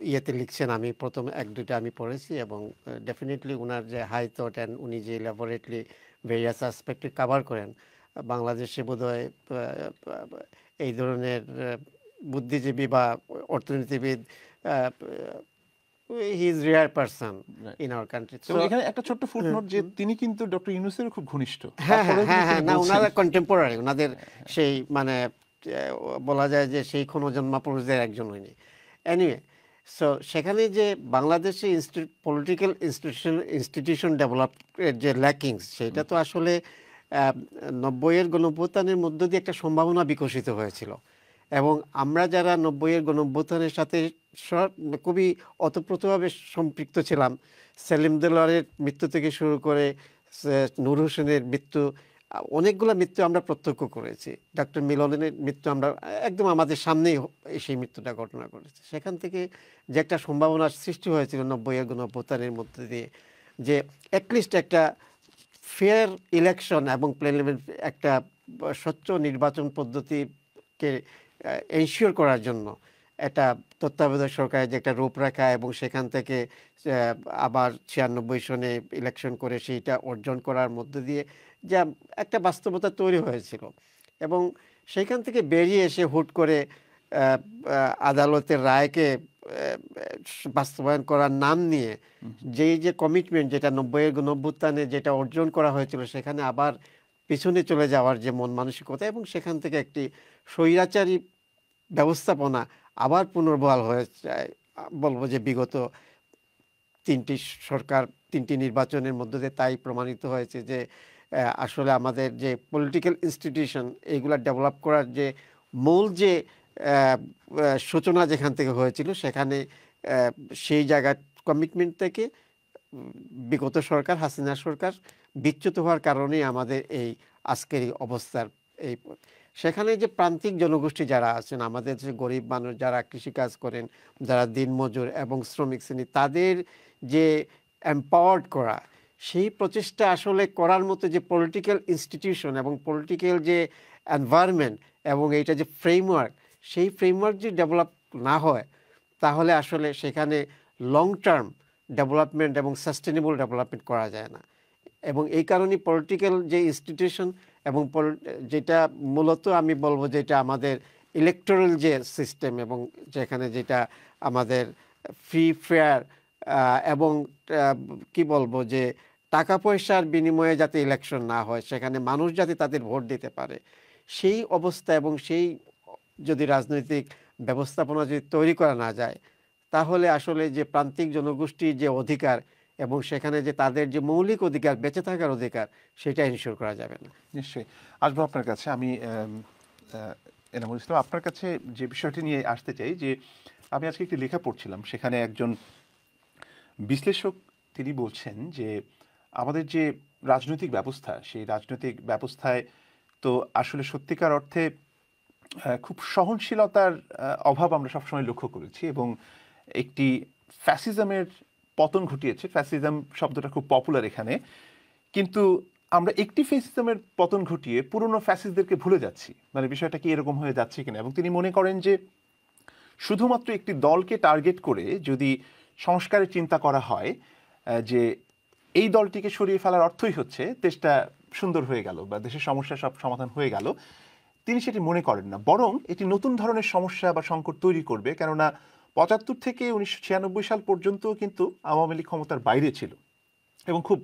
ইয়েতে লিখছেন, আমি প্রথম 1-2টা আমি পড়েছি এবং ডেফিনেটলি ওনার যে হাই থট অ্যান্ড উনি যে ল্যাবরেটরি ভেরিয়াস অ্যাসপেক্টে কাভার করেন, বাংলাদেশে বোধহয় এই ধরনের বুদ্ধিজীবী বা অর্থনীতিবিদ he is rare person in our country. তো এখানে একটা ছোট্ট ফুটনোট যে তিনি কিন্তু ডক্টর ইউনূসের খুব ঘনিষ্ঠ। হ্যাঁ, না ওনারা কন্টেম্পোরারি, ওনাদের সেই মানে বলা যায় যে সেই ক্ষণজন্মা পুরুষদের একজন হয়নি। এনিওয়ে, সো সেখানে যে বাংলাদেশে পলিটিক্যাল ইনস্টিটিউশন ডেভেলপের যে ল্যাকিংস, সেটা তো আসলে 90-এর গণঅভ্যুত্থানের মধ্য দিয়ে একটা সম্ভাবনা বিকশিত হয়েছিল এবং আমরা যারা 90-এর গণঅভ্যুত্থানের সাথে খুবই ওতপ্রোতভাবে সম্পৃক্ত ছিলাম, সেলিম দেলোয়ারের মৃত্যু থেকে শুরু করে নূর হোসেনের মৃত্যু, অনেকগুলো মৃত্যু আমরা প্রত্যক্ষ করেছি। ডক্টর মিলনের মৃত্যু আমরা একদম আমাদের সামনেই সেই মৃত্যুটা ঘটনা করেছে। সেখান থেকে যে একটা সম্ভাবনা সৃষ্টি হয়েছিল 90-এর গণঅভ্যুত্থানের মধ্যে দিয়ে, যে অ্যাটলিস্ট একটা ফেয়ার ইলেকশন এবং একটা স্বচ্ছ নির্বাচন পদ্ধতিকে এনশিওর করার জন্য একটা তত্ত্বাবধায়ক সরকারের যে একটা রূপরেখা এবং সেখান থেকে আবার 96 সনে ইলেকশন করে সেইটা অর্জন করার মধ্যে দিয়ে যা একটা বাস্তবতা তৈরি হয়েছিল এবং সেইখান থেকে বেরিয়ে এসে হুট করে আদালতের রায়কে বাস্তবায়ন করার নাম নিয়ে যে কমিটমেন্ট, যেটা 90-এর গণঅভ্যুত্থানে যেটা অর্জন করা হয়েছিল, সেখানে আবার পিছনে চলে যাওয়ার যে মন মানসিকতা এবং সেখান থেকে একটি স্বৈরাচারী ব্যবস্থাপনা আবার পুনর্বহাল হয়ে যায়। বলবো যে বিগত 3টি সরকার, 3টি নির্বাচনের মধ্য দিয়ে তাই প্রমাণিত হয়েছে যে আসলে আমাদের যে পলিটিক্যাল ইনস্টিটিউশন এইগুলা ডেভেলপ করার যে মূল যে সূচনা যেখান থেকে হয়েছিল, সেখানে সেই জায়গার কমিটমেন্ট থেকে বিগত সরকার, হাসিনা সরকার বিচ্যুত হওয়ার কারণেই আমাদের এই আজকের এই অবস্থার এই। সেখানে যে প্রান্তিক জনগোষ্ঠী যারা আছেন, আমাদের যে গরিব মানুষ যারা কৃষিকাজ করেন, যারা দিনমজুর এবং শ্রমিক শ্রেণী, তাদের যে এম্পাওয়ার্ড করা, সেই প্রচেষ্টা আসলে করার মতো যে পলিটিক্যাল ইনস্টিটিউশন এবং পলিটিক্যাল যে এনভায়রনমেন্ট এবং এইটা যে ফ্রেমওয়ার্ক, সেই ফ্রেমওয়ার্ক যদি ডেভেলপ না হয় তাহলে আসলে সেখানে লং টার্ম ডেভেলপমেন্ট এবং সাস্টেনেবল ডেভেলপমেন্ট করা যায় না। এবং এই কারণেই পলিটিক্যাল যে ইনস্টিটিউশন এবং যেটা মূলত আমি বলবো যেটা আমাদের ইলেকটোরাল যে সিস্টেম এবং যেখানে যেটা আমাদের ফ্রি ফেয়ার এবং কি বলবো যে টাকা পয়সার বিনিময়ে যাতে ইলেকশন না হয়, সেখানে মানুষ যাতে তাদের ভোট দিতে পারে, সেই অবস্থা এবং সেই যদি রাজনৈতিক ব্যবস্থাপনা যদি তৈরি করা না যায়, তাহলে আসলে যে প্রান্তিক জনগোষ্ঠীর যে অধিকার এবং সেখানে যে তাদের যে মৌলিক অধিকার, বেঁচে থাকার অধিকার, সেটা এনশিওর করা যাবে না। নিশ্চয়ই আসবো আপনার কাছে। আমি এনামুল ইসলাম, আপনার কাছে যে বিষয়টি নিয়ে আসতে চাই, যে আমি আজকে একটি লেখা পড়ছিলাম, সেখানে একজন বিশ্লেষক তিনি বলছেন যে আমাদের যে রাজনৈতিক ব্যবস্থা, সেই রাজনৈতিক ব্যবস্থায় তো আসলে সত্যিকার অর্থে খুব সহনশীলতার অভাব আমরা সবসময় লক্ষ্য করেছি এবং একটি ফ্যাসিজমের পতন ঘটিয়েছে, ফ্যাসিজম শব্দটা খুব পপুলার এখানে, কিন্তু আমরা একটি ফ্যাসিজমের পতন ঘটিয়ে পুরনো ফ্যাসিস্টদেরকে ভুলে যাচ্ছি। মানে বিষয়টা কি এরকম হয়ে যাচ্ছে কিনা। এবং তিনি মনে করেন যে শুধুমাত্র একটি দলকে টার্গেট করে যদি সংস্কারের চিন্তা করা হয়, যে এই দলটিকে সরিয়ে ফেলার অর্থই হচ্ছে দেশটা সুন্দর হয়ে গেল বা দেশের সমস্যা সব সমাধান হয়ে গেল, তিনি সেটি মনে করেন না। বরং এটি নতুন ধরনের সমস্যা বা সংকট তৈরি করবে। কেননা ৭৫ থেকে ১৯৯৬ সাল পর্যন্ত কিন্তু আওয়ামী লীগ ক্ষমতার বাইরে ছিল এবং খুব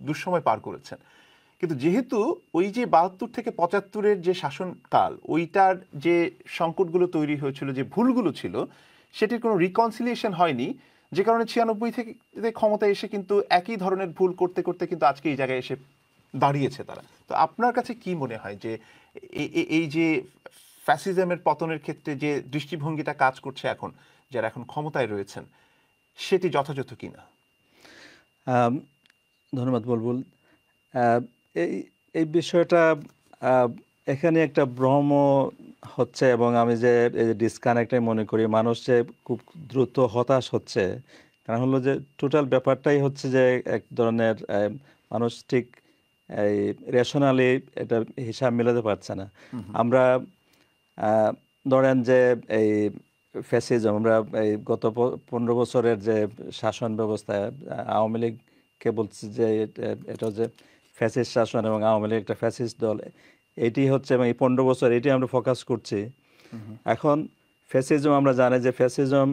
দুঃসময় পার করেছেন। কিন্তু যেহেতু ওই যে ৭২ থেকে ৭৫-এর যে শাসনকাল, ওইটার যে সংকটগুলো তৈরি হয়েছিল, যে ভুলগুলো ছিল, সেটির কোনো রিকনসিলিয়েশন হয়নি, যে কারণে ৯৬ থেকে ক্ষমতায় এসে কিন্তু একই ধরনের ভুল করতে করতে কিন্তু আজকে এই জায়গায় এসে দাঁড়িয়েছে তারা। তো আপনার কাছে কি মনে হয় যে এই যে ফ্যাসিজমের পতনের ক্ষেত্রে যে দৃষ্টিভঙ্গিটা কাজ করছে এখন, যারা এখন ক্ষমতায় রয়েছেন, সেটি যথাযথ কিনা? ধন্যবাদ বুলবুল। এই এই বিষয়টা এখানে একটা ভ্রম হচ্ছে, এবং আমি যে ডিসকানেক্টে মনে করি মানুষ যে খুব দ্রুত হতাশ হচ্ছে, কারণ হলো যে টোটাল ব্যাপারটাই হচ্ছে যে এক ধরনের মানুষ ঠিক এই রেশনালি এটা হিসাব মেলাতে পারছে না। আমরা ধরেন যে এই ফ্যাসিজম, আমরা এই গত ১৫ বছরের যে শাসন ব্যবস্থা, আওয়ামী লীগকে বলছে যে এটা হচ্ছে ফ্যাসিস্ট শাসন এবং আওয়ামী লীগ একটা ফ্যাসিস্ট দল, এটি হচ্ছে, এবং এই ১৫ বছর এটি আমরা ফোকাস করছি। এখন ফ্যাসিজম, আমরা জানি যে ফ্যাসিজম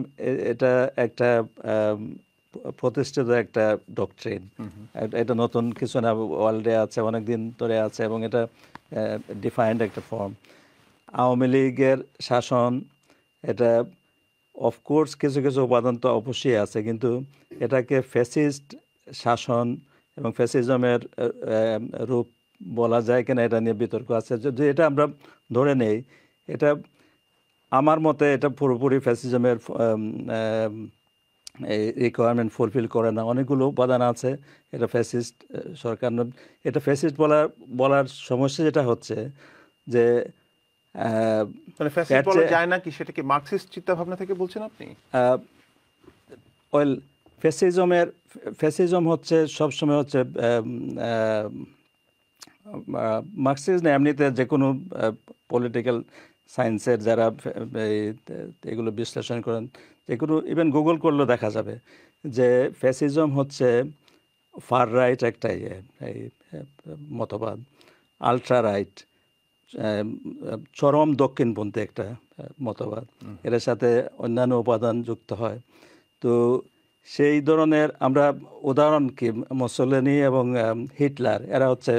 এটা একটা প্রতিষ্ঠিত একটা ডক্ট্রিন, এটা নতুন কিছু না, ওয়ার্ল্ডে আছে, অনেক দিন ধরে আছে, এবং এটা ডিফাইন্ড একটা ফর্ম। আওয়ামী লীগের শাসন, এটা অফকোর্স কিছু কিছু উপাদান তো অবশ্যই আছে, কিন্তু এটাকে ফ্যাসিস্ট শাসন এবং ফ্যাসিজমের রূপ বলা যায় কিনা এটা নিয়ে বিতর্ক আছে। যদি এটা আমরা ধরে নেই, এটা আমার মতে এটা পুরোপুরি ফ্যাসিজমের রিকোয়ারমেন্ট ফুলফিল করে না। অনেকগুলো উপাদান আছে, এটা ফ্যাসিস্ট সরকার, এটা ফ্যাসিস্ট বলার সমস্যা যেটা হচ্ছে যে মানে ফ্যাসিস্ট বলা যায় না কি, সেটাকে মার্কসিস্ট চিন্তাভাবনা থেকে বলছেন আপনি? ওয়েল, ফ্যাসিজম হচ্ছে সবসময় হচ্ছে মার্কসিজম না, এমনিতে যে কোনো পলিটিক্যাল সায়েন্সের যারা এগুলো বিশ্লেষণ করেন, যে কোনো ইভেন গুগল করলেও দেখা যাবে যে ফ্যাসিজম হচ্ছে ফার রাইট একটা এই মতবাদ, আলট্রা রাইট, চরম দক্ষিণপন্থী একটা মতবাদ, এর সাথে অন্যান্য উপাদান যুক্ত হয়। তো সেই ধরনের আমরা উদাহরণ কি, মুসোলিনি এবং হিটলার, এরা হচ্ছে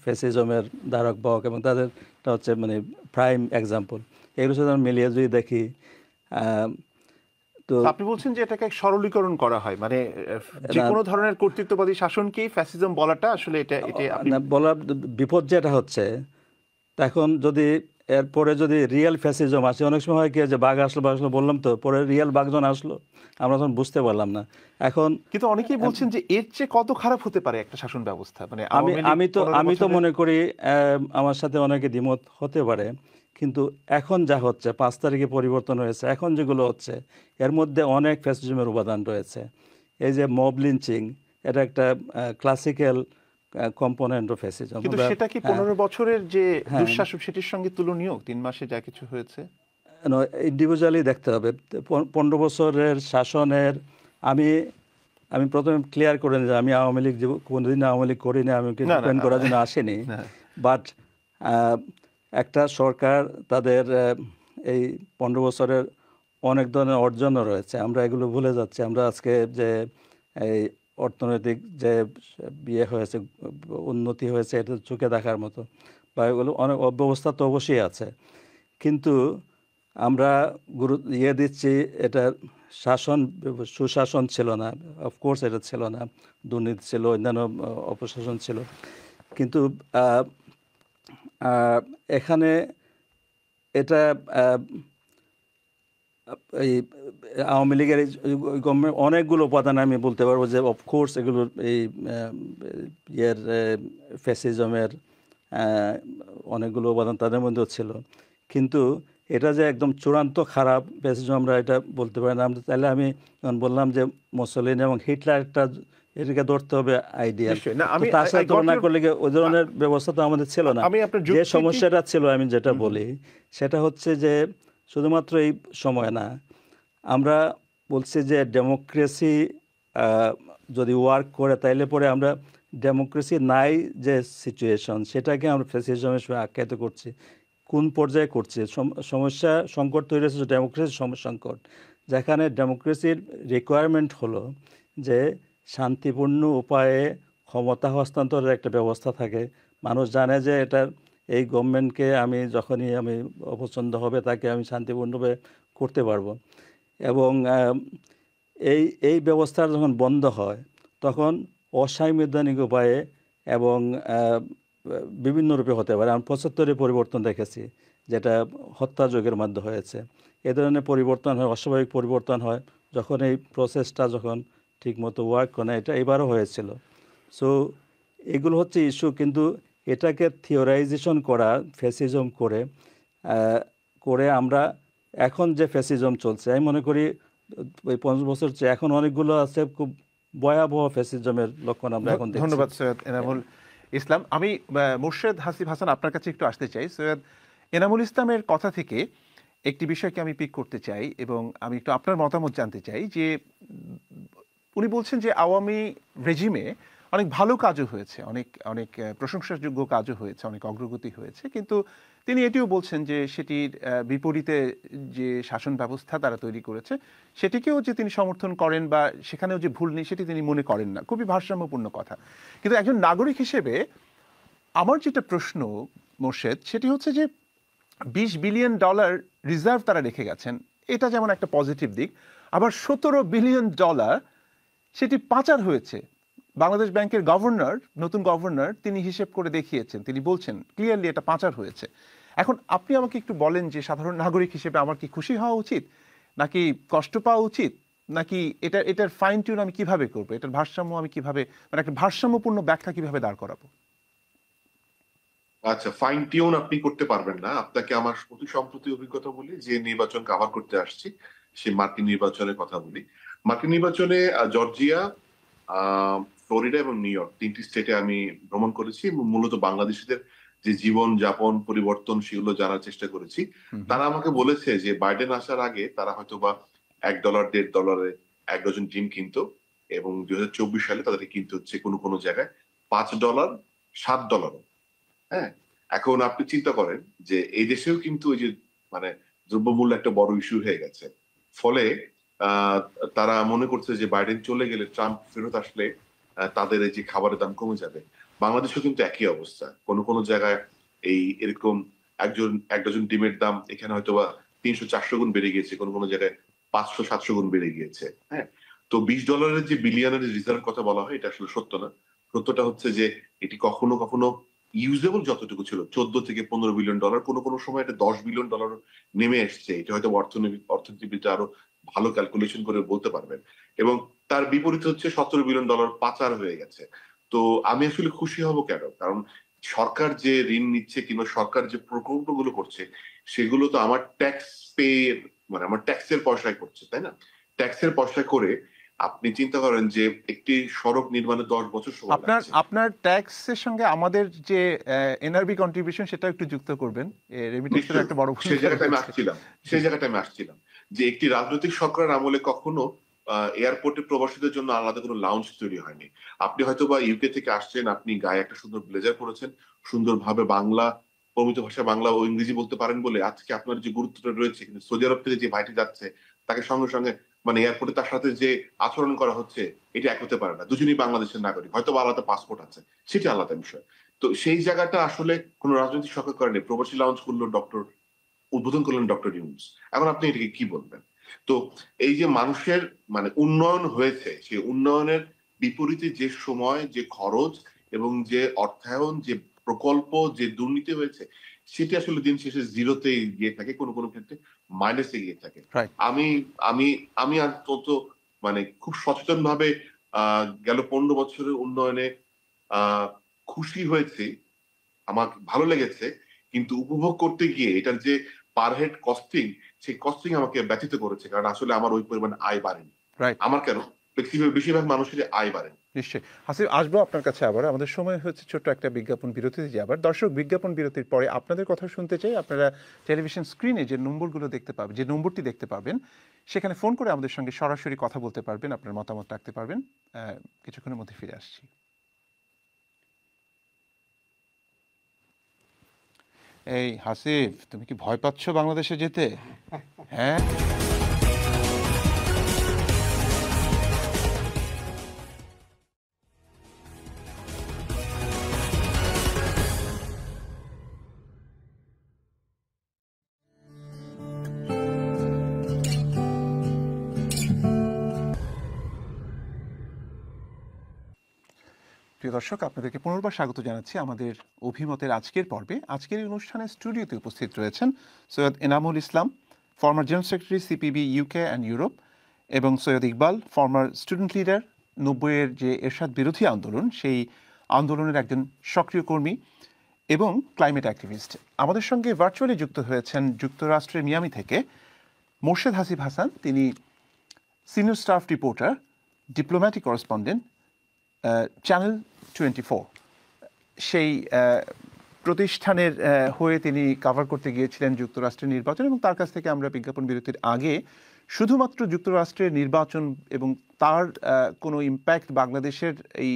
ফ্যাসিজমের ধারক বাহক, এবং তাদেরটা হচ্ছে মানে প্রাইম এক্সাম্পল। এগুলোর সাথে মিলিয়ে যদি দেখি, তো আপনি বলছেন যে এটাকে সরলীকরণ করা হয়, মানে যে কোনো ধরনের কর্তৃত্ববাদী শাসনকেই ফ্যাসিজম বলাটা আসলে এটা বলার বিপদ যেটা হচ্ছে, তখন যদি এরপরে যদি রিয়েল ফ্যাসিজম আসে, অনেক সময় হয় কি যে বাঘ আসলো বললাম তো, পরে রিয়েল বাঘজন আসলো, আমরা তখন বুঝতে পারলাম না। এখন কিন্তু অনেকেই বলছেন যে এর চেয়ে কত খারাপ হতে পারে একটা শাসন ব্যবস্থা। মানে আমি তো মনে করি, আমার সাথে অনেকে দ্বিমত হতে পারে, কিন্তু এখন যা হচ্ছে, ৫ তারিখে পরিবর্তন হয়েছে, এখন যেগুলো হচ্ছে এর মধ্যে অনেক ফ্যাসিজমের উপাদান রয়েছে। এই যে মব লিঞ্চিং, এটা একটা ক্লাসিক্যাল কম্পোনেন্ট অফ ফ্যাসিজম। কিন্তু সেটা কি ১৫ বছরের যে দুঃশাসন সেটির সঙ্গে তুলনীয়? ৩ মাসে যা কিছু হয়েছে, ইন্ডিভিজুয়ালি দেখতে হবে। ১৫ বছরের শাসনের আমি প্রথমে ক্লিয়ার করে নিই যে আমি আওয়ামী লীগ কোনোদিন আওয়ামী লীগ করিনি, আমি ডিপেন্ড করার জন্য আসেনি। বাট একটা সরকার, তাদের এই ১৫ বছরের অনেক ধরনের অর্জনও রয়েছে, আমরা এগুলো ভুলে যাচ্ছি। আমরা আজকে যে এই অর্থনৈতিক যে হয়েছে, উন্নতি হয়েছে, এটা চোখে দেখার মতো, বা এগুলো অনেক অব্যবস্থা তো অবশ্যই আছে, কিন্তু আমরা দিচ্ছি এটা সুশাসন ছিল না। অফকোর্স এটা ছিল না, দুর্নীতি ছিল, অন্যান্য অপশাসন ছিল। কিন্তু এখানে এটা এই আওয়ামী লীগের গভর্নমেন্ট অনেকগুলো উপাদান আমি বলতে পারবো যে অফকোর্স এগুলো এই ফ্যাসিজমের অনেকগুলো উপাদান তাদের মধ্যেও ছিল, কিন্তু এটা যে একদম চূড়ান্ত খারাপ ফ্যাসিজম আমরা এটা বলতে পারি না। আমরা তাহলে আমি যখন বললাম যে মুসলিন এবং হিটলার একটা এটাকে ধরতে হবে আইডিয়াল, নিশ্চয়ই না, তো আমি তার সাথে I got তুলনা your- করলে কি ওই ধরনের ব্যবস্থা তো আমাদের ছিল না। আমি আপনার যে যুক্তিটি- সমস্যাটা ছিল আমি যেটা বলি সেটা হচ্ছে যে শুধুমাত্র এই সময় না, আমরা বলছি যে ডেমোক্রেসি যদি ওয়ার্ক করে তাইলে পরে আমরা ডেমোক্রেসি নাই যে সিচুয়েশন সেটাকে আমরা ফ্যাসিজমের সঙ্গে আখ্যায়িত করছি। কোন পর্যায়ে করছে সমস্যা সংকট তৈরি হচ্ছে ডেমোক্রেসির সংকট, যেখানে ডেমোক্রেসির রিকোয়ারমেন্ট হলো যে শান্তিপূর্ণ উপায়ে ক্ষমতা হস্তান্তরের একটা ব্যবস্থা থাকে। মানুষ জানে যে এটার এই গভর্নমেন্টকে আমি যখনই আমি অপছন্দ হবে তাকে আমি শান্তিপূর্ণভাবে করতে পারবো। এবং এই ব্যবস্থা যখন বন্ধ হয় তখন অসাংবিধানিক উপায়ে এবং বিভিন্ন রূপে হতে পারে। আমি 75-এ পরিবর্তন দেখেছি, যেটা হত্যাযজ্ঞের মাধ্যমে হয়েছে। এ ধরনের পরিবর্তন হয়, অস্বাভাবিক পরিবর্তন হয় যখন এই প্রসেসটা যখন ঠিকমতো ওয়ার্ক করে না। এটা এবারও হয়েছিল। সো এগুলো হচ্ছে ইস্যু, কিন্তু এটাকে থিওরাইজেশন করা ফ্যাসিজম করে আমরা এখন যে ফ্যাসিজম চলছে আমি মনে করি ওই 50 বছর চেয়ে এখন অনেকগুলো আছে খুব ভয়াবহ ফ্যাসিজমের লক্ষণ আমরা এখন দেখছি। ধন্যবাদ সৈয়দ এনামুল ইসলাম। আমি মোর্শেদ হাসিফ হাসান আপনার কাছে একটু আসতে চাই। সৈয়দ এনামুল ইসলামের কথা থেকে একটি বিষয়কে আমি পিক করতে চাই এবং আমি একটু আপনার মতামত জানতে চাই যে উনি বলছেন যে আওয়ামী রেজিমে অনেক ভালো কাজও হয়েছে, অনেক অনেক প্রশংসাযোগ্য কাজও হয়েছে, অনেক অগ্রগতি হয়েছে, কিন্তু তিনি এটিও বলছেন যে সেটির বিপরীতে যে শাসন ব্যবস্থা তারা তৈরি করেছে সেটিকেও যে তিনি সমর্থন করেন বা সেখানেও যে ভুল নেই সেটি তিনি মনে করেন না। খুবই ভারসাম্যপূর্ণ কথা। কিন্তু একজন নাগরিক হিসেবে আমার যেটা প্রশ্ন মোর্শেদ, সেটি হচ্ছে যে $20 বিলিয়ন রিজার্ভ তারা রেখে গেছেন, এটা যেমন একটা পজিটিভ দিক, আবার $17 বিলিয়ন সেটি পাচার হয়েছে। বাংলাদেশ ব্যাংকের গভর্নর, নতুন গভর্নর, তিনি হিসেব করে দেখিয়েছেন, তিনি বলছেন ক্লিয়ারলি এটা পাচার হয়েছে। এখন আপনি আমাকে একটু বলেন যে সাধারণ নাগরিক হিসেবে আমার কি খুশি হওয়া উচিত, নাকি কষ্ট পাওয়া উচিত, নাকি এটার ফাইন টিউন আমি কিভাবে করবো, এটার ভারসাম্য আমি কিভাবে, মানে একটা ভারসাম্যপূর্ণ ব্যাখ্যা কিভাবে দাঁড় করাবো? আচ্ছা, ফাইন টিউন আপনি করতে পারবেন না। আপনাকে আমার অতি সম্প্রতি অভিজ্ঞতা বলি, যে নির্বাচন কাভার করতে আসছি সেই মার্কিন নির্বাচনের কথা বলি। মার্কিন নির্বাচনে জর্জিয়া, ফ্লোরিডা এবং নিউ ইয়র্ক 3টি স্টেটে আমি ভ্রমণ করেছি এবং মূলত বাংলাদেশিদের যে জীবন যাপন পরিবর্তন সেগুলো জানার চেষ্টা করেছি। তারা আমাকে বলেছে যে বাইডেন আসার আগে তারা হয়তো বা $1, $1.50 1 ডজন ডিম কিনতো এবং 2024 সালে তাদেরকে কিনতে হচ্ছে কোনো জায়গায় $5, $7। হ্যাঁ, এখন আপনি চিন্তা করেন যে এই দেশেও কিন্তু ওই যে মানে দ্রব্যমূল্য একটা বড় ইস্যু হয়ে গেছে। ফলে তারা মনে করছে যে বাইডেন চলে গেলে, ট্রাম্প ফেরত আসলে তাদের এই যে খাবারের দাম কমে যাবে। বাংলাদেশেও কিন্তু একই অবস্থা। কোনো জায়গায় এরকম 1 ডজন ডিমের দাম এখানে হয়তো বা 300-400 গুণ বেড়ে গিয়েছে, কোনো জায়গায় 500-700 গুণ বেড়ে গিয়েছে। হ্যাঁ, তো $20 যে বিলিয়নের রিজার্ভ কথা বলা হয় এটা আসলে সত্য না। সত্যটা হচ্ছে যে এটি কখনো ইউজেবল যতটুকু ছিল $14-15 বিলিয়ন, কোনো সময় এটা $10 বিলিয়ন নেমে এসছে। এটা হয়তো অর্থনীতিবিদরা আরো ভালো ক্যালকুলেশন করে বলতে পারবেন। এবং তার বিপরীতে হচ্ছে $17 বিলিয়ন পাচার হয়ে গেছে। তো আমি আসলে খুশি হব কেন? কারণ সরকার যে ঋণ নিচ্ছে কিংবা সরকার যে প্রকল্পগুলো করছে সেগুলো তো আমার ট্যাক্স পে, মানে আমার ট্যাক্সের পয়সায় করছে, তাই না? ট্যাক্সের পয়সায় করে আপনি চিন্তা করেন যে একটি সড়ক নির্মাণে 10 বছর সময় লাগছে। আপনার ট্যাক্সের সঙ্গে আমাদের যে এনআরবি কন্ট্রিবিউশন সেটা একটু যুক্ত করবেন। রেমিটেন্সের একটা বড় সেই জায়গাটা আমি আসছিলাম যে একটি রাজনৈতিক সরকারের আমলে কখনো এয়ারপোর্টে প্রবাসীদের জন্য আলাদা কোনো লাউঞ্জ তৈরি হয়নি। আপনি হয়তো বা ইউকে থেকে আসছেন, আপনি গায়ে একটা সুন্দর ব্লেজার পরেছেন, সুন্দরভাবে বাংলা, প্রমিত ভাষা বাংলা ও ইংরেজি বলতে পারেন বলে আজকে আপনার যে গুরুত্বটা রয়েছে। কিন্তু সৌদি আরব থেকে যে ভাইটি যাচ্ছে তাকে সঙ্গে মানে এয়ারপোর্টে তার সাথে যে আচরণ করা হচ্ছে এটা এক হতে পারে না। দুজনই বাংলাদেশের নাগরিক, হয়তো বা আলাদা পাসপোর্ট আছে, সেটা আলাদা বিষয়। তো সেই জায়গাটা আসলে কোনো রাজনৈতিক সরকার করেনি। প্রবাসী লাউঞ্জ করলো উদ্বোধন করলেন ডক্টর ইউনূস। এখন আপনি এটাকে কি বলবেন? তো এই যে মানুষের মানে উন্নয়ন হয়েছে, সেই উন্নয়নের বিপরীতে যে সময়, যে খরচ এবং যে অর্থায়ন, যে প্রকল্প, যে দুর্নীতি হয়েছে সেটি আসলে দিন শেষে জিরোতে গিয়ে থাকে, কোনো ক্ষেত্রে মাইনাসে গিয়ে থাকে। আমি অন্তত মানে খুব সচেতন ভাবে গেল 15 বছরের উন্নয়নে খুশি হয়েছি, আমার ভালো লেগেছে। কিন্তু উপভোগ করতে গিয়ে এটার যে পার হেড কস্টিং, সেই কস্টিং আমাকে ব্যথিত করেছে, কারণ আসলে আমার ওই পরিমাণ আয় বাড়েনি। রাইট, আমার কেন, বেশিরভাগ মানুষের আয় বাড়েনি। নিশ্চয়ই। হাসিব, আসবো আপনার কাছে আবার। আমাদের সময় হচ্ছে ছোট্ট একটা বিজ্ঞাপন বিরতিতে যাবার। দর্শক, বিজ্ঞাপন বিরতির পরে আপনাদের কথা শুনতে চাই। আপনারা টেলিভিশন স্ক্রিনে যে নম্বরগুলো দেখতে পাবেন, যে নম্বরটি দেখতে পাবেন, সেখানে ফোন করে আমাদের সঙ্গে সরাসরি কথা বলতে পারবেন, আপনার মতামত রাখতে পারবেন। কিছুক্ষণের মধ্যে ফিরে আসছি। এই হাসিব, তুমি কি ভয় পাচ্ছ বাংলাদেশে যেতে? হ্যাঁ, প্রিয় দর্শক, আপনাদেরকে পুনর্বার স্বাগত জানাচ্ছি আমাদের অভিমতের আজকের পর্বে। আজকের এই অনুষ্ঠানে স্টুডিওতে উপস্থিত রয়েছেন Syed Enamul Islam, former general secretary CPB UK and Europe, এবং Syed Iqbal, former student leader, 90-এর যে এরশাদ বিরোধী আন্দোলন, সেই আন্দোলনের একজন সক্রিয় কর্মী এবং ক্লাইমেট অ্যাক্টিভিস্ট। আমাদের সঙ্গে ভার্চুয়ালি যুক্ত হয়েছেন যুক্তরাষ্ট্রের মিয়ামি থেকে মোর্শেদ হাসিব হাসান। তিনি senior staff reporter, diplomatic correspondent, channel 24, সেই প্রতিষ্ঠানের হয়ে তিনি কভার করতে গিয়েছিলেন যুক্তরাষ্ট্রের নির্বাচন, এবং তার কাছ থেকে আমরা বিজ্ঞাপন বিরতির আগে শুধুমাত্র যুক্তরাষ্ট্রের নির্বাচন এবং তার কোনো ইম্প্যাক্ট বাংলাদেশের এই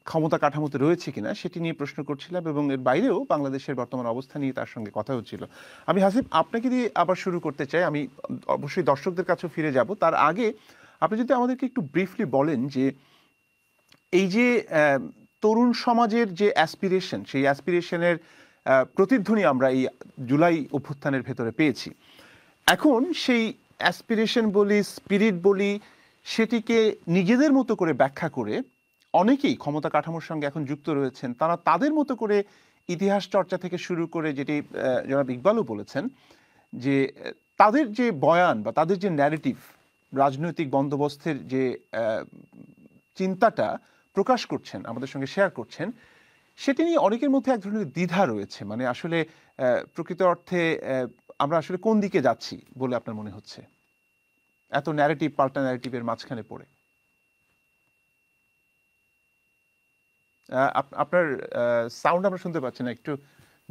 ক্ষমতা কাঠামোতে রয়েছে কিনা সেটি নিয়ে প্রশ্ন করছিলাম, এবং এর বাইরেও বাংলাদেশের বর্তমান অবস্থা নিয়ে তার সঙ্গে কথা হচ্ছিল। আমি হাসিব, আপনাকে দিয়ে আবার শুরু করতে চাই। আমি অবশ্যই দর্শকদের কাছেও ফিরে যাব। তার আগে আপনি যদি আমাদেরকে একটু ব্রিফলি বলেন যে এই যে তরুণ সমাজের যে অ্যাসপিরেশন, সেই অ্যাসপিরেশনের প্রতিধ্বনি আমরা এই জুলাই অভ্যুত্থানের ভেতরে পেয়েছি। এখন সেই অ্যাসপিরেশন বলি, স্পিরিট বলি, সেটিকে নিজেদের মতো করে ব্যাখ্যা করে অনেকেই ক্ষমতা কাঠামোর সঙ্গে এখন যুক্ত রয়েছেন। তারা তাদের মতো করে ইতিহাস চর্চা থেকে শুরু করে, যেটি জনাব ইকবালও বলেছেন, যে তাদের যে বয়ান বা তাদের যে ন্যারেটিভ, রাজনৈতিক বন্দোবস্তের যে চিন্তাটা প্রকাশ করছেন, আমাদের সঙ্গে শেয়ার করছেন, সেটি নিয়ে অনেকের মধ্যে এক ধরনের দ্বিধা রয়েছে। মানে আসলে প্রকৃত অর্থে আমরা আসলে কোন দিকে যাচ্ছি বলে আপনার মনে হচ্ছে এত ন্যারেটিভ, পাল্টা ন্যারেটিভের মাঝখানে পড়ে? আপনার সাউন্ড আমরা শুনতে পাচ্ছি না, একটু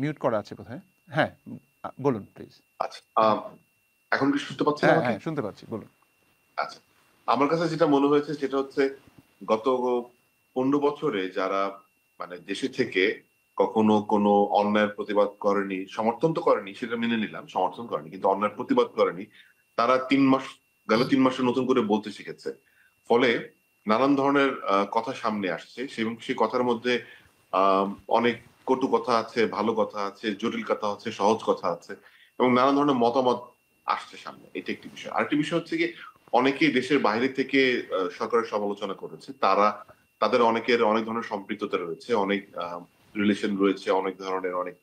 মিউট করা আছে বোধহয়। হ্যাঁ, বলুন প্লিজ। আচ্ছা, এখন কি শুনতে পাচ্ছেন হ্যাঁ, আমাকে? হ্যাঁ, শুনতে পাচ্ছি, বলুন। আচ্ছা, আমার কাছে যেটা মনে হয়েছে সেটা হচ্ছে গত 15 বছরে যারা মানে দেশে থেকে কখনো কোনো অন্যায়ের প্রতিবাদ করেনি, সমর্থন তো করেনি, সেটা মেনে নিলাম, সমর্থন করেনি, কিন্তু অন্যায়ের প্রতিবাদ করেনি, তারা 3 মাসে নতুন করে বলতে শিখেছে। ফলে নানান ধরনের কথা সামনে আসছে, এবং সেই কথার মধ্যে অনেক কটু কথা আছে, ভালো কথা আছে, জটিল কথা আছে, সহজ কথা আছে, এবং নানান ধরনের মতামত আসছে সামনে। এটা একটি বিষয়। আরেকটি বিষয় হচ্ছে কি, অনেকেই দেশের বাইরে থেকে সরকারের সমালোচনা করেছে। তাদের অনেকের অনেক ধরনের সম্পৃক্ততা রয়েছে, অনেক রিলেশন রয়েছে, অনেক ধরনের অনেক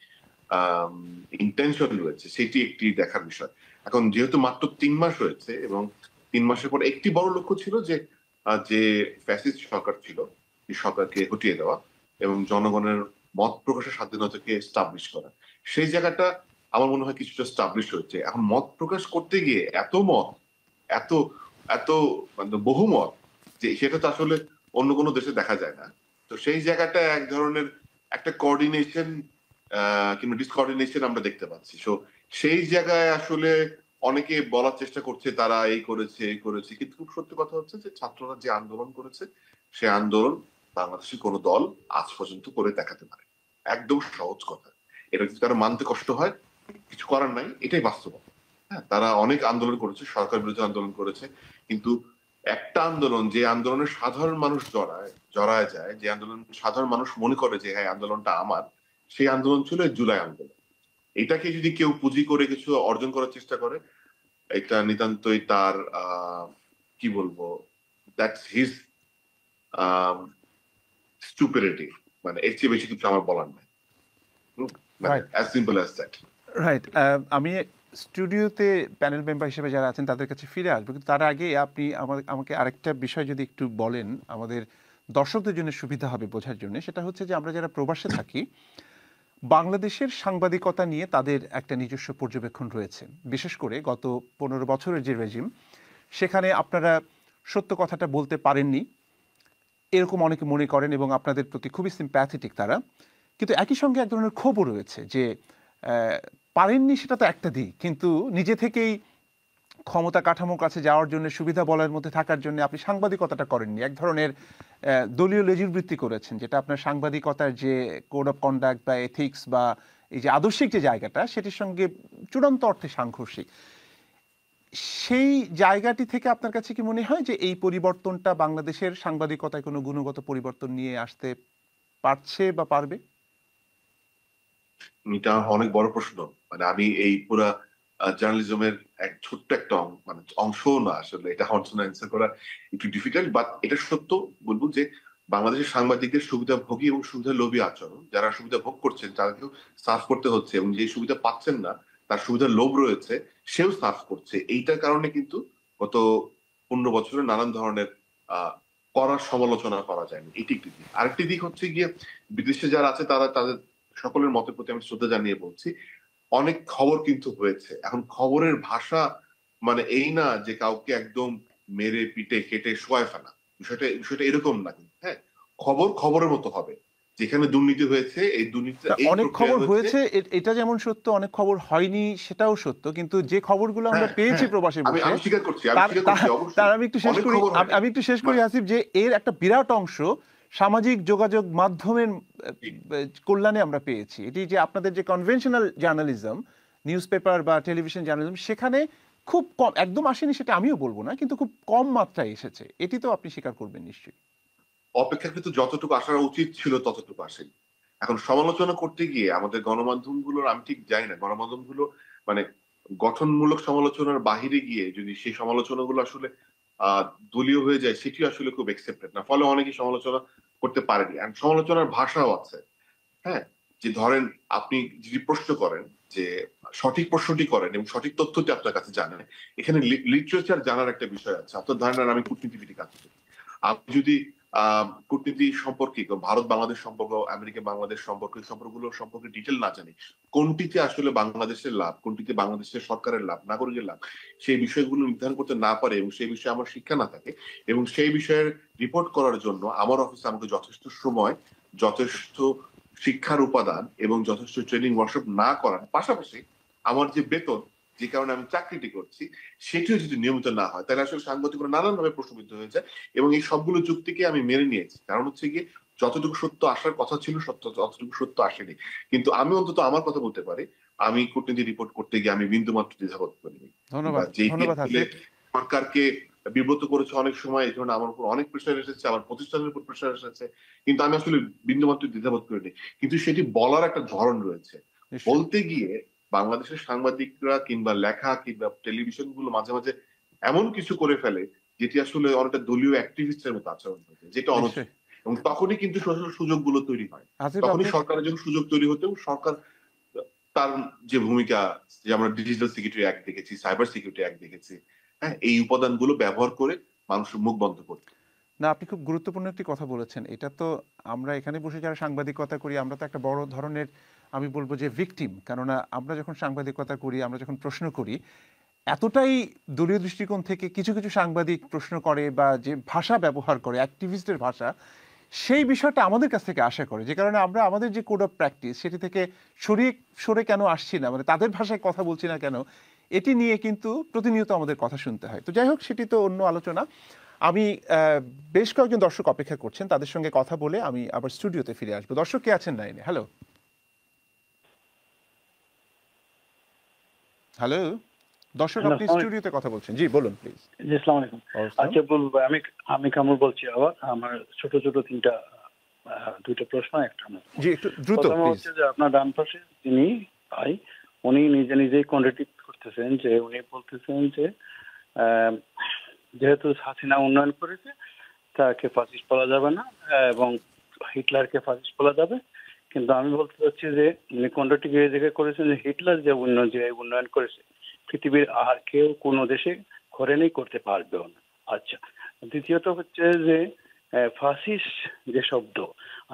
ইন্টেনশন রয়েছে, সেটি একটি দেখার বিষয়। এখন যেহেতু মাত্র 3 মাস হয়েছে, এবং 3 মাসের পর একটি বড় লক্ষ্য ছিল যে যে ফ্যাসিস্ট সরকার ছিল, এই সরকারকে হটিয়ে দেওয়া এবং জনগণের মত প্রকাশের স্বাধীনতাকে এস্টাবলিশ করা। সেই জায়গাটা আমার মনে হয় কিছুটা এস্টাবলিশ হয়েছে। এখন মত প্রকাশ করতে গিয়ে এত মত, এত এত মানে বহুমত, যে সেটা তো আসলে অন্য কোনো দেশে দেখা যায় না। তো সেই জায়গাটা এক ধরনের একটা কোঅর্ডিনেশন কিংবা ডিসকোঅর্ডিনেশন আমরা দেখতে পাচ্ছি। সো সেই জায়গায় আসলে অনেকে বলার চেষ্টা করছে তারা এই করেছে, এই করেছে, কিন্তু খুব সত্যি কথা হচ্ছে যে ছাত্ররা যে আন্দোলন করেছে, সে আন্দোলন বাংলাদেশের কোনো দল আজ পর্যন্ত করে দেখাতে পারে। একদম সহজ কথা। এটা যদি কারো মানতে কষ্ট হয়, কিছু করার নাই, এটাই বাস্তবতা। হ্যাঁ, তারা অনেক আন্দোলন করেছে, সরকার বিরোধী আন্দোলন করেছে, কিন্তু একটা আন্দোলন, যে আন্দোলনের সাধারণ মানুষ জড়ায় যায়, যে আন্দোলন সাধারণ মানুষ মনে করে যে হ্যাঁ আন্দোলনটা আমার, সেই আন্দোলন ছিল জুলাই আন্দোলন। এটাকে যদি কেউ পুঁজি করে কিছু অর্জন করার চেষ্টা করে, এটা নিতান্তই তার কি বলবো, দ্যাটস হিজ স্টুপিডিটি। মানে এর চেয়ে বেশি কিছু আমার বলার নাই। as simple as that. Right. আমি স্টুডিওতে প্যানেল মেম্বার হিসেবে যারা আছেন তাদের কাছে ফিরে আসবো, কিন্তু তার আগে আপনি আমাকে আরেকটা বিষয় যদি একটু বলেন, আমাদের দর্শকদের জন্য সুবিধা হবে বোঝার জন্য। সেটা হচ্ছে যে আমরা যারা প্রবাসে থাকি, বাংলাদেশের সাংবাদিকতা নিয়ে তাদের একটা নিজস্ব পর্যবেক্ষণ রয়েছে, বিশেষ করে গত 15 বছরের যে রেজিম, সেখানে আপনারা সত্য কথাটা বলতে পারেননি এরকম অনেকে মনে করেন এবং আপনাদের প্রতি খুবই সিম্প্যাথেটিক তারা। কিন্তু একই সঙ্গে এক ধরনের ক্ষোভও রয়েছে যে পারেননি সেটা তো একটা দিক, কিন্তু নিজে থেকেই ক্ষমতা কাঠামোর কাছে যাওয়ার জন্য, সুবিধা বলয়ের মধ্যে থাকার জন্য আপনি সাংবাদিকতাটা করেননি, এক ধরনের দলীয় লেজুর বৃত্তি করেছেন, যেটা আপনার সাংবাদিকতার যে কোড অফ কন্ডাক্ট বা এথিক্স বা এই যে আদর্শিক যে জায়গাটা, সেটির সঙ্গে চূড়ান্ত অর্থে সাংঘর্ষিক। সেই জায়গাটি থেকে আপনার কাছে কি মনে হয় যে এই পরিবর্তনটা বাংলাদেশের সাংবাদিকতায় কোনো গুণগত পরিবর্তন নিয়ে আসতে পারছে বা পারবে? এটা অনেক বড় প্রশ্ন। মানে আমি এই পুরা জার্নালিজমের এক ছোট্ট একটা মানে অংশও না আসলে, এটা আমার জন্য অ্যান্সার করা একটু ডিফিকাল্ট। বাট এটা সত্য বলবো যে বাংলাদেশের সাংবাদিকদের সুবিধাভোগী এবং সুবিধা লোভী আচরণ, যারা সুবিধা ভোগ করছেন তাদেরকেও সার্ভ করতে হচ্ছে, এবং যে সুবিধা পাচ্ছেন না তার সুবিধার লোভ রয়েছে সেও সার্ভ করছে। এইটার কারণে কিন্তু গত 15 বছরে নানান ধরনের করার সমালোচনা করা যায়নি। এটি একটি দিক। আরেকটি দিক হচ্ছে গিয়ে বিদেশে যারা আছে তারা তাদের সকলের মতের প্রতি আমি শ্রদ্ধা জানিয়ে বলছি, অনেক খবর কিন্তু হয়েছে। এখন খবরের ভাষা মানে এই না যে কাউকে একদম মেরে পিটে কেটে শোয়ায় ফেলা, বিষয়টা এরকম না। হ্যাঁ, খবর খবরের মতো হবে। যেখানে দুর্নীতি হয়েছে এই দুর্নীতি, অনেক খবর হয়েছে এটা যেমন সত্য, অনেক খবর হয়নি সেটাও সত্য, কিন্তু যে খবরগুলো আমরা পেয়েছি প্রবাসে বসে, আমি স্বীকার করছি, তার আমি একটু শেষ করি আসিফ, যে এর একটা বিরাট অংশ সামাজিক যোগাযোগ মাধ্যমের কল্যাণে আমরা পেয়েছি। এটি যে আপনাদের যে কনভেনশনাল জার্নালিজম, নিউজ পেপার বা টেলিভিশন জার্নালিজম, সেখানে খুব কম, একদম আসেনি সেটা আমিও বলবো না, কিন্তু খুব কম মাত্রায় এসেছে, এটি তো আপনি স্বীকার করবেন নিশ্চয়ই। অপেক্ষাকৃত যতটুকু আসার উচিত ছিল ততটুকু আসেনি। এখন সমালোচনা করতে গিয়ে আমাদের গণমাধ্যমগুলোর, আমি ঠিক জানি না গণমাধ্যমগুলো মানে গঠনমূলক সমালোচনার বাহিরে গিয়ে যদি সেই সমালোচনাগুলো আসলে দলীয় হয়ে যায়, সেটি আসলে খুব একসেপ্টেড না। ফলে অনেকেই সমালোচনা করতে পারেনি। আর সমালোচনার ভাষাও আছে। হ্যাঁ, যে ধরেন আপনি যদি প্রশ্ন করেন, যে সঠিক প্রশ্নটি করেন এবং সঠিক তথ্যটি আপনার কাছে জানেন, এখানে লিটারেচার জানার একটা বিষয় আছে। আপনার ধারণা আমি কূটনীতিবিদ কাজ করি, আপনি যদি কূটনীতি সম্পর্কে, ভারত বাংলাদেশ সম্পর্ক, আমেরিকা বাংলাদেশ সম্পর্ক, সম্পর্কগুলো সম্পর্কে ডিটেল না জানি, কোনটিতে আসলে বাংলাদেশের লাভ, কোনটিতে বাংলাদেশের সরকারের লাভ, নাগরিকের লাভ, সেই বিষয়গুলো নির্ধারণ করতে না পারে এবং সেই বিষয়ে আমার শিক্ষা না থাকে, এবং সেই বিষয়ের রিপোর্ট করার জন্য আমার অফিসে আমাকে যথেষ্ট সময়, যথেষ্ট শিক্ষার উপাদান এবং যথেষ্ট ট্রেনিং ওয়ার্কশপ না করার পাশাপাশি আমার যে বেতন, যে কারণে আমি চাকরিটি করছি, সেটিও যদি নিয়মিত না হয়, তাহলে আসলে সাংবাদিকরা নানানভাবে প্রশ্নবিদ্ধ হয়ে যায়। এবং এই সবগুলো যুক্তিকে আমি মেনে নিয়েছি, কারণ হচ্ছে গিয়ে যতটুকু সত্য আসার কথা ছিল ততটুকু সত্য আসেনি। কিন্তু আমি অন্তত আমার কথা বলতে পারি, আমি কূটনীতি রিপোর্ট করতে গিয়ে আমি বিন্দুমাত্র দ্বিধাবোধ করিনি। সরকারকে বিব্রত করেছে অনেক সময়, এই ধরনের আমার উপর অনেক প্রেশার এসেছে, আমার প্রতিষ্ঠানের উপর প্রেশার এসেছে, কিন্তু আমি আসলে বিন্দুমাত্র দ্বিধাবোধ করিনি। কিন্তু সেটি বলার একটা ধরন রয়েছে। বলতে গিয়ে বাংলাদেশের সাংবাদিকরা কিংবা লেখা কিংবা টেলিভিশন গুলো মাঝে মাঝে এমন কিছু করে ফেলে যেটি আসলে অনেকটা দলীয় অ্যাক্টিভিস্টের মতো আচরণ হয়েছে, যেটা অনুচিত। এবং তখনই কিন্তু সুযোগগুলো তৈরি হয়, তখনই সরকারের জন্য সুযোগ তৈরি হতে, এবং সরকার তার যে ভূমিকা, যে আমরা ডিজিটাল সিকিউরিটি অ্যাক্ট দেখেছি, সাইবার সিকিউরিটি অ্যাক্ট দেখেছি, হ্যাঁ, এই উপাদানগুলো ব্যবহার করে মানুষের মুখ বন্ধ করতে। না, আপনি খুব গুরুত্বপূর্ণ একটি কথা বলেছেন। এটা তো আমরা এখানে বসে যারা সাংবাদিকতা করি, আমরা তো একটা বড় ধরনের, আমি বলবো যে ভিকটিম। কেননা আমরা যখন সাংবাদিকতা করি, আমরা যখন প্রশ্ন করি, এতটাই দলীয় দৃষ্টিকোণ থেকে কিছু কিছু সাংবাদিক প্রশ্ন করে বা যে ভাষা ব্যবহার করে, অ্যাক্টিভিস্টের ভাষা, সেই বিষয়টা আমাদের কাছ থেকে আশা করে, যে কারণে আমরা আমাদের যে কোড অফ প্র্যাকটিস সেটি থেকে সরে কেন আসছি না, মানে তাদের ভাষায় কথা বলছি না কেন, এটি নিয়ে কিন্তু প্রতিনিয়ত আমাদের কথা শুনতে হয়। তো যাই হোক, সেটি তো অন্য আলোচনা। আমি বেশ কয়েকজন দর্শক অপেক্ষা করছেন, তাদের সঙ্গে কথা বলে আমি আবার স্টুডিওতে ফিরে আসবো। দর্শক কে আছেন লাইনে? হ্যালো হ্যালো দর্শক, আপনি স্টুডিওতে কথা বলছেন, জি বলুন প্লিজ। জি, আসসালামু আলাইকুম। আচ্ছা বলবো, আমি কামরুল বলছি। আবার আমার ছোট ছোট দুইটা প্রশ্ন, একটা জি একটু দ্রুত প্লিজ। হচ্ছে যে আপনার ডান পাশে যিনি ভাই, উনি নিজেই কন্ট্রাডিক্ট করতেছেন, যে উনি বলতেছেন যে যেহেতু হাসিনা উন্নয়ন করেছে তাকে ফাসিস্ট বলা যাবে না এবং হিটলারকে ফাসিস্ট বলা যাবে। কিন্তু আমি বলতে চাচ্ছি যে উনি কন্ট্রাডিক্ট এই জায়গায় করেছেন যে হিটলার যে উন্নয়ন করেছে পৃথিবীর আর কেউ কোনো দেশে করেনি, করতে পারবেও না। আচ্ছা, দ্বিতীয়ত হচ্ছে যে ফাসিস্ট যে শব্দ,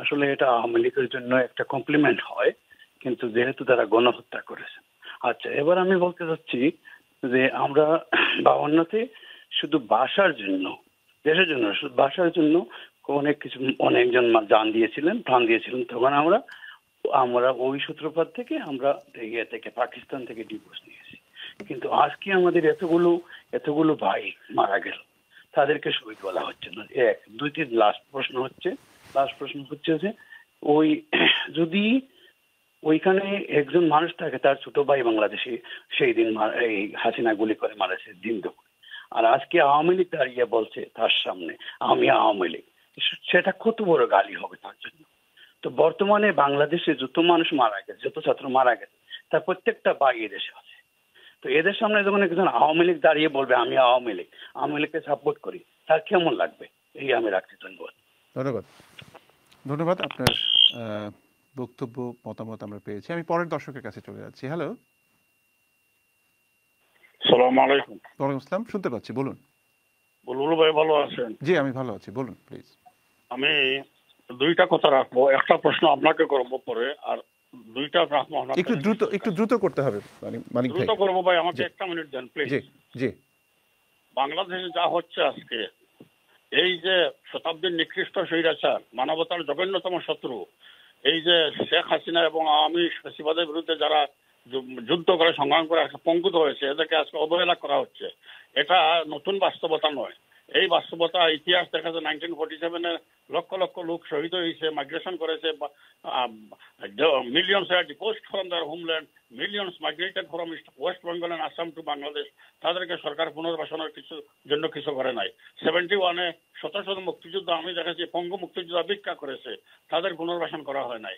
আসলে এটা আওয়ামী লীগের জন্য একটা কমপ্লিমেন্ট হয়, কিন্তু যেহেতু তারা গণহত্যা করেছেন। আচ্ছা, এবার আমি বলতে চাচ্ছি যে আমরা 52-তে শুধু বাসার জন্য, দেশের জন্য, শুধু বাসার জন্য অনেকজন জান দিয়েছিলেন, প্রাণ দিয়েছিলেন। তখন আমরা ওই সূত্রপাত থেকে আমরা পাকিস্তান থেকে ডিভোর্স নিয়েছি। কিন্তু আজকে আমাদের এতগুলো ভাই মারা গেল, তাদেরকে শহীদ বলা হচ্ছে না। এক, দুইটি লাস্ট প্রশ্ন হচ্ছে যে ওই যদি ওইখানে একজন মানুষ থাকে, তার ছোট ভাই বাংলাদেশে সেই দিন এই হাসিনা গুলি করে মারেছে দিন দুপুরে, আর আজকে আওয়ামী লীগ দাঁড়িয়ে বলছে তার সামনে আমি আওয়ামী লীগ, সেটা কত বড় গালি হবে তার জন্য। তো বর্তমানে বাংলাদেশে যত মানুষ মারা গেছে, যত ছাত্র মারা গেছে, তার প্রত্যেকটা ভাই এদেশে আছে। তো এদের সামনে যখন একজন আওয়ামী লীগ দাঁড়িয়ে বলবে আমি আওয়ামী লীগকে সাপোর্ট করি, তার কেমন লাগবে? এই আমি রাখছি। ধন্যবাদ। ধন্যবাদ। আপনার বক্তব্য, মতামত আমরা পেয়েছি। আমি পরের দর্শকের কাছে চলে যাচ্ছি। হ্যালো। সালাম আলাইকুম। ওয়ালাইকুম আসসালাম, শুনতে পাচ্ছি, বলুন। বুলবুল ভাই ভালো আছেন? জি, আমি ভালো আছি, বলুন প্লিজ। আমি দুইটা কথা রাখবো, একটা প্রশ্ন আপনাকে করবো পরে, আর দুইটা রাখবো। একটু দ্রুত করতে হবে মানিক ভাই। দ্রুত করবো ভাই, আমাকে একটা মিনিট দেন প্লিজ। জি জি। বাংলাদেশে যা হচ্ছে আজকে, এই যে শতাব্দীর নিকৃষ্ট স্বৈরাচার, মানবতার জঘন্যতম শত্রু, এই যে শেখ হাসিনা এবং আওয়ামী ফ্যাসিবাদের বিরুদ্ধে যারা যুদ্ধ করে সংগ্রাম করে পঙ্গুত হয়েছে, এদেরকে আজকে অবহেলা করা হচ্ছে। এটা নতুন বাস্তবতা নয়। এই বাস্তবতা ইতিহাস দেখা যায় 1947-এ লক্ষ লক্ষ লোক শহীদ হয়েছে, মাইগ্রেশন করেছে, millions are deposed from their homeland, millions migrated from West Bengal and Assam to Bangladesh. তাদেরকে সরকার পুনর্বাসনের জন্য কিছু করে নাই। 71-এ শত শত মুক্তিযোদ্ধা আমি দেখেছি পঙ্গু মুক্তিযোদ্ধা ভিক্ষা করেছে, তাদের পুনর্বাসন করা হয় নাই।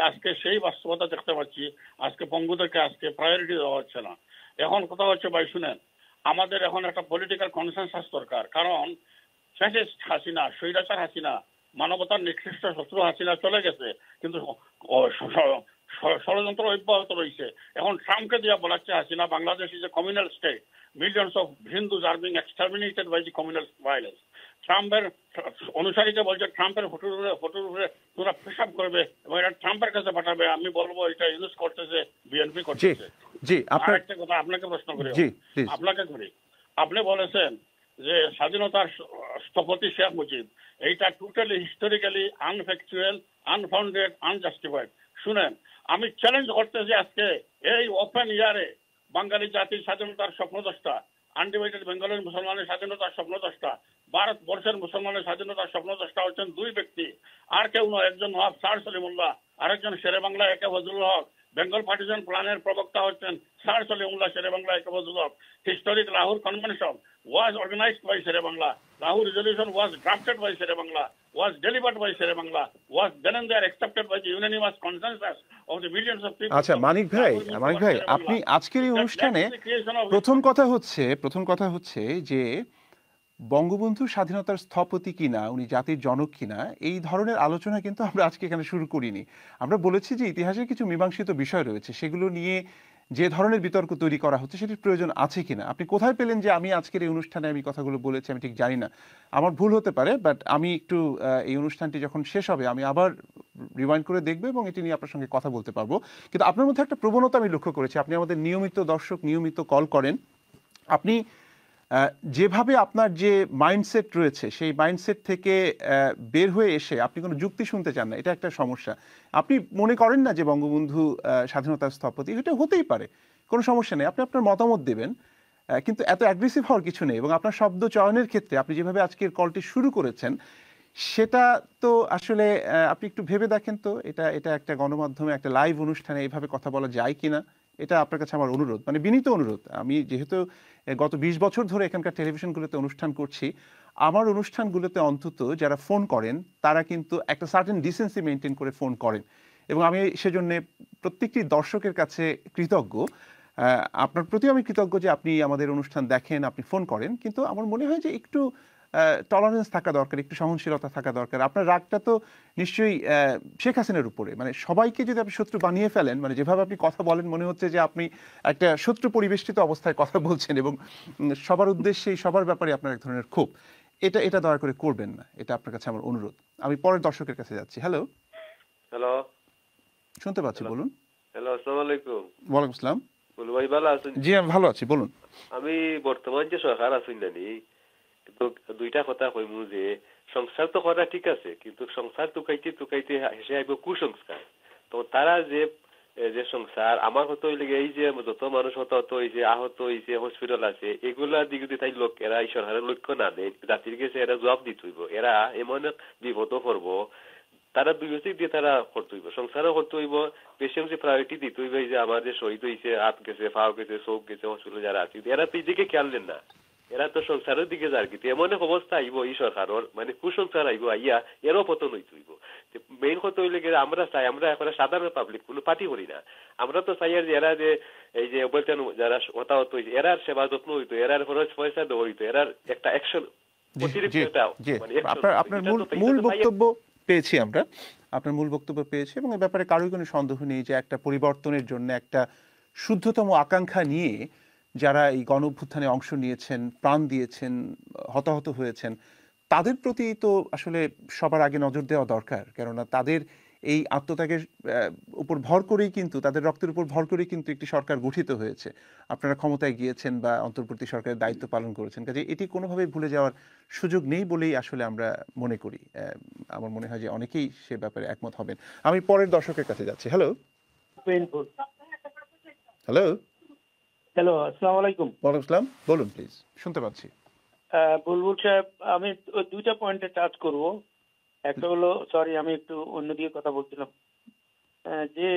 আজকে সেই বাস্তবতা দেখতে পাচ্ছি। আজকে পঙ্গুদেরকে আজকে প্রায়োরিটি দেওয়া হচ্ছে না। এখন কথা হচ্ছে ভাই শুনেন, আমাদের এখন একটা পলিটিক্যাল কনসেনসাস দরকার। কারণ ফ্যাসিস্ট হাসিনা, স্বৈরাচার হাসিনা, মানবতার নিকৃষ্ট শত্রু হাসিনা চলে গেছে, কিন্তু ষড়যন্ত্র অব্যাহত রয়েছে। এখন ট্রাম্পকে দিয়ে বলাচ্ছে Hasina Bangladesh is a communal state, millions of Hindus are being exterminated by the communal violence. ট্রাম্পের অনুসারীকে বলছে ট্রাম্পের ফটোর উপরে তোরা পেশাব করবে এবং এটা ট্রাম্পের কাছে পাঠাবে। আমি বলবো এটা ইউজ করতেছে বিএনপি করতেছে। জি, একটা কথা আপনাকে প্রশ্ন করি, আপনি বলেছেন যে স্বাধীনতার স্থপতি শেখ মুজিব, এইটা টোটালি হিস্টোরিক্যালি আনফ্যাকচুয়াল, আনফাউন্ডেড, আনজাস্টিফাইড। শুনেন, আমি চ্যালেঞ্জ করতেছি আজকে এই ওপেন ইয়ারে বাঙালি জাতির স্বাধীনতার স্বপ্নদ্রষ্টা, আনডিভাইডেড বেঙ্গলের মুসলমানের স্বাধীনতার স্বপ্নদ্রষ্টা, ভারতবর্ষের মুসলমানের স্বাধীনতার স্বপ্নদ্রষ্টা হচ্ছেন দুই ব্যক্তি, আর কেউ নয়। একজন নবাব স্যার সলিমুল্লাহ, আরেকজন শেরে বাংলা একে ফজলুল হক। বেঙ্গল পার্টিশন প্ল্যানের প্রবক্তা হচ্ছেন sir Salimullah, Shere Bangla A K Fazlul Haq. Historic Lahore convention was organized by Shere Bangla. Lahore resolution was drafted by Shere Bangla, was delivered by Shere Bangla, was then and there accepted by the unanimous consensus of the millions of people. আচ্ছা মানিক ভাই, আপনি আজকের এই অনুষ্ঠানে প্রথম কথা হচ্ছে যে বঙ্গবন্ধু স্বাধীনতার স্থপতি কিনা, উনি জাতির জনক কিনা, এই ধরনের আলোচনা কিন্তু আমরা আজকে এখানে শুরু করিনি। আমরা বলেছি যে ইতিহাসের কিছু মীমাংসিত বিষয় রয়েছে, সেগুলো নিয়ে যে ধরনের বিতর্ক তৈরি করা হচ্ছে সেটির প্রয়োজন আছে কিনা। আপনি কোথায় পেলেন যে আমি আজকের এই অনুষ্ঠানে আমি কথাগুলো বলেছি? আমি ঠিক জানি না, আমার ভুল হতে পারে, বাট আমি একটু এই অনুষ্ঠানটি যখন শেষ হবে আমি আবার রিওয়াইন্ড করে দেখবো এবং এটি নিয়ে আপনার সঙ্গে কথা বলতে পারবো। কিন্তু আপনার মধ্যে একটা প্রবণতা আমি লক্ষ্য করেছি, আপনি আমাদের নিয়মিত দর্শক, নিয়মিত কল করেন। আপনি যেভাবে আপনার যে মাইন্ডসেট রয়েছে সেই মাইন্ডসেট থেকে বের হয়ে এসে আপনি কোনো যুক্তি শুনতে চান না, এটা একটা সমস্যা। আপনি মনে করেন না যে বঙ্গবন্ধু স্বাধীনতার স্থপতি, এটা হতেই পারে, কোনো সমস্যা নেই, আপনি আপনার মতামত দেবেন, কিন্তু এত অ্যাগ্রেসিভ হওয়ার কিছু নেই। এবং আপনার শব্দ চয়নের ক্ষেত্রে আপনি যেভাবে আজকের কলটি শুরু করেছেন সেটা তো আসলে আপনি একটু ভেবে দেখেন তো, এটা একটা গণমাধ্যমে একটা লাইভ অনুষ্ঠানে এইভাবে কথা বলা যায় কিনা। এটা আপনার কাছে আমার অনুরোধ, মানে বিনীত অনুরোধ। আমি যেহেতু গত 20 বছর ধরে এখানকার টেলিভিশনগুলোতে অনুষ্ঠান করছি, আমার অনুষ্ঠানগুলোতে অন্তত যারা ফোন করেন তারা কিন্তু একটা সার্টেন ডিসেন্সি মেনটেন করে ফোন করেন, এবং আমি সেজন্য প্রত্যেকটি দর্শকের কাছে কৃতজ্ঞ। আপনার প্রতি আমি কৃতজ্ঞ যে আপনি আমাদের অনুষ্ঠান দেখেন, আপনি ফোন করেন, কিন্তু আমার মনে হয় যে একটু টলারেন্স থাকা দরকার, একটু সহনশীলতা থাকা দরকার। আপনার রাগটা তো নিশ্চয়ই শেখ হাসিনার উপরে, মানে সবাইকে যদি আপনি শত্রু বানিয়ে ফেলেন, মানে যেভাবে আপনি কথা বলেন মনে হচ্ছে যে আপনি একটা শত্রু পরিবেষ্টিত অবস্থায় কথা বলছেন এবং সবার উদ্দেশ্যেই সবার ব্যাপারে আপনার এক ধরনের ক্ষোভ, এটা দয়া করে করবেন না, এটা আপনার কাছে আমার অনুরোধ। আমি পরের দর্শকের কাছে যাচ্ছি। হ্যালো, শুনতে পাচ্ছি, বলুন। হ্যালো, আসসালামু আলাইকুম। ওয়ালাইকুম আসসালাম। বলু ভাই ভালো আছেন? জি আমি ভালো আছি, বলুন। আমি বর্তমান যে সরকার আছেন জানি, কিন্তু দুইটা কথা কইমু যে সংস্কার তো করা ঠিক আছে, কিন্তু সংস্কার টুকাইতে হেসে আইব কুসংস্কার। তো তারা যে যে সংস্কার আমার হতো লেগে এই যে যত মানুষ হতো হয়েছে, আহত হয়েছে, হসপিটাল আছে, এগুলা দিকে যদি তাই লোক এরা এই সরকারের লক্ষ্য না দেয়, জাতির কাছে এরা জবাব দিতে হইব। এরা এমন এক বিপদ করবো, তারা দুই বছর দিয়ে তারা করতে হইব, সংসারও করতে হইব, বেশি অংশে প্রায়োরিটি দিতে হইবে। যে আমাদের শহীদ হয়েছে, হাত গেছে, পাও গেছে, চোখ গেছে, হসপিটাল যারা আছে, এরা তো এই দিকে খেয়াল নেন না, এরা তো সংসারের দিকে যার কিন্তু এমন এক অবস্থা আইব এই সরকারের, মানে কুসংসার আইব, আইয়া এরও পতন হইতে হইব। মেইন কথা হইলে গেলে আমরা চাই, আমরা এখন সাধারণ পাবলিক কোনো পার্টি করি না, আমরা তো চাই আর যে এরা যে এই যে বলতেন যারা হতাহত হয়েছে এরার সেবা যত্ন হইতো, এরার খরচ পয়সা দেওয়া হইতো, এরার একটা অ্যাকশন আপনার মূল বক্তব্য পেয়েছি আমরা, আপনার মূল বক্তব্য পেয়েছি, এবং এ ব্যাপারে কারোই কোনো সন্দেহ নেই যে একটা পরিবর্তনের জন্য একটা শুদ্ধতম আকাঙ্ক্ষা নিয়ে যারা এই গণ অভ্যুত্থানে অংশ নিয়েছেন, প্রাণ দিয়েছেন, হতাহত হয়েছেন, তাদের প্রতি তো আসলে সবার আগে নজর দেওয়া দরকার। কেননা তাদের এই আত্মত্যাগের উপর ভর করেই কিন্তু, তাদের রক্তের উপর ভর করেই কিন্তু একটি সরকার গঠিত হয়েছে। আপনারা ক্ষমতায় গিয়েছেন বা অন্তর্বর্তী সরকারের দায়িত্ব পালন করেছেন, কাজে এটি কোনোভাবেই ভুলে যাওয়ার সুযোগ নেই বলেই আসলে আমরা মনে করি। আমার মনে হয় যে অনেকেই সে ব্যাপারে একমত হবেন। আমি পরের দর্শকের কাছে যাচ্ছি। হ্যালো হ্যালো হ্যালো, আসসালামু আলাইকুম। ওয়ালাইকুম আসসালাম, বলুন প্লিজ, শুনতে পাচ্ছি। বুলবুল সাহেব, আমি দুইটা পয়েন্টে টাচ করব। একটা হলো, সরি আমি একটু অন্যদিকে কথা বলছিলাম, যে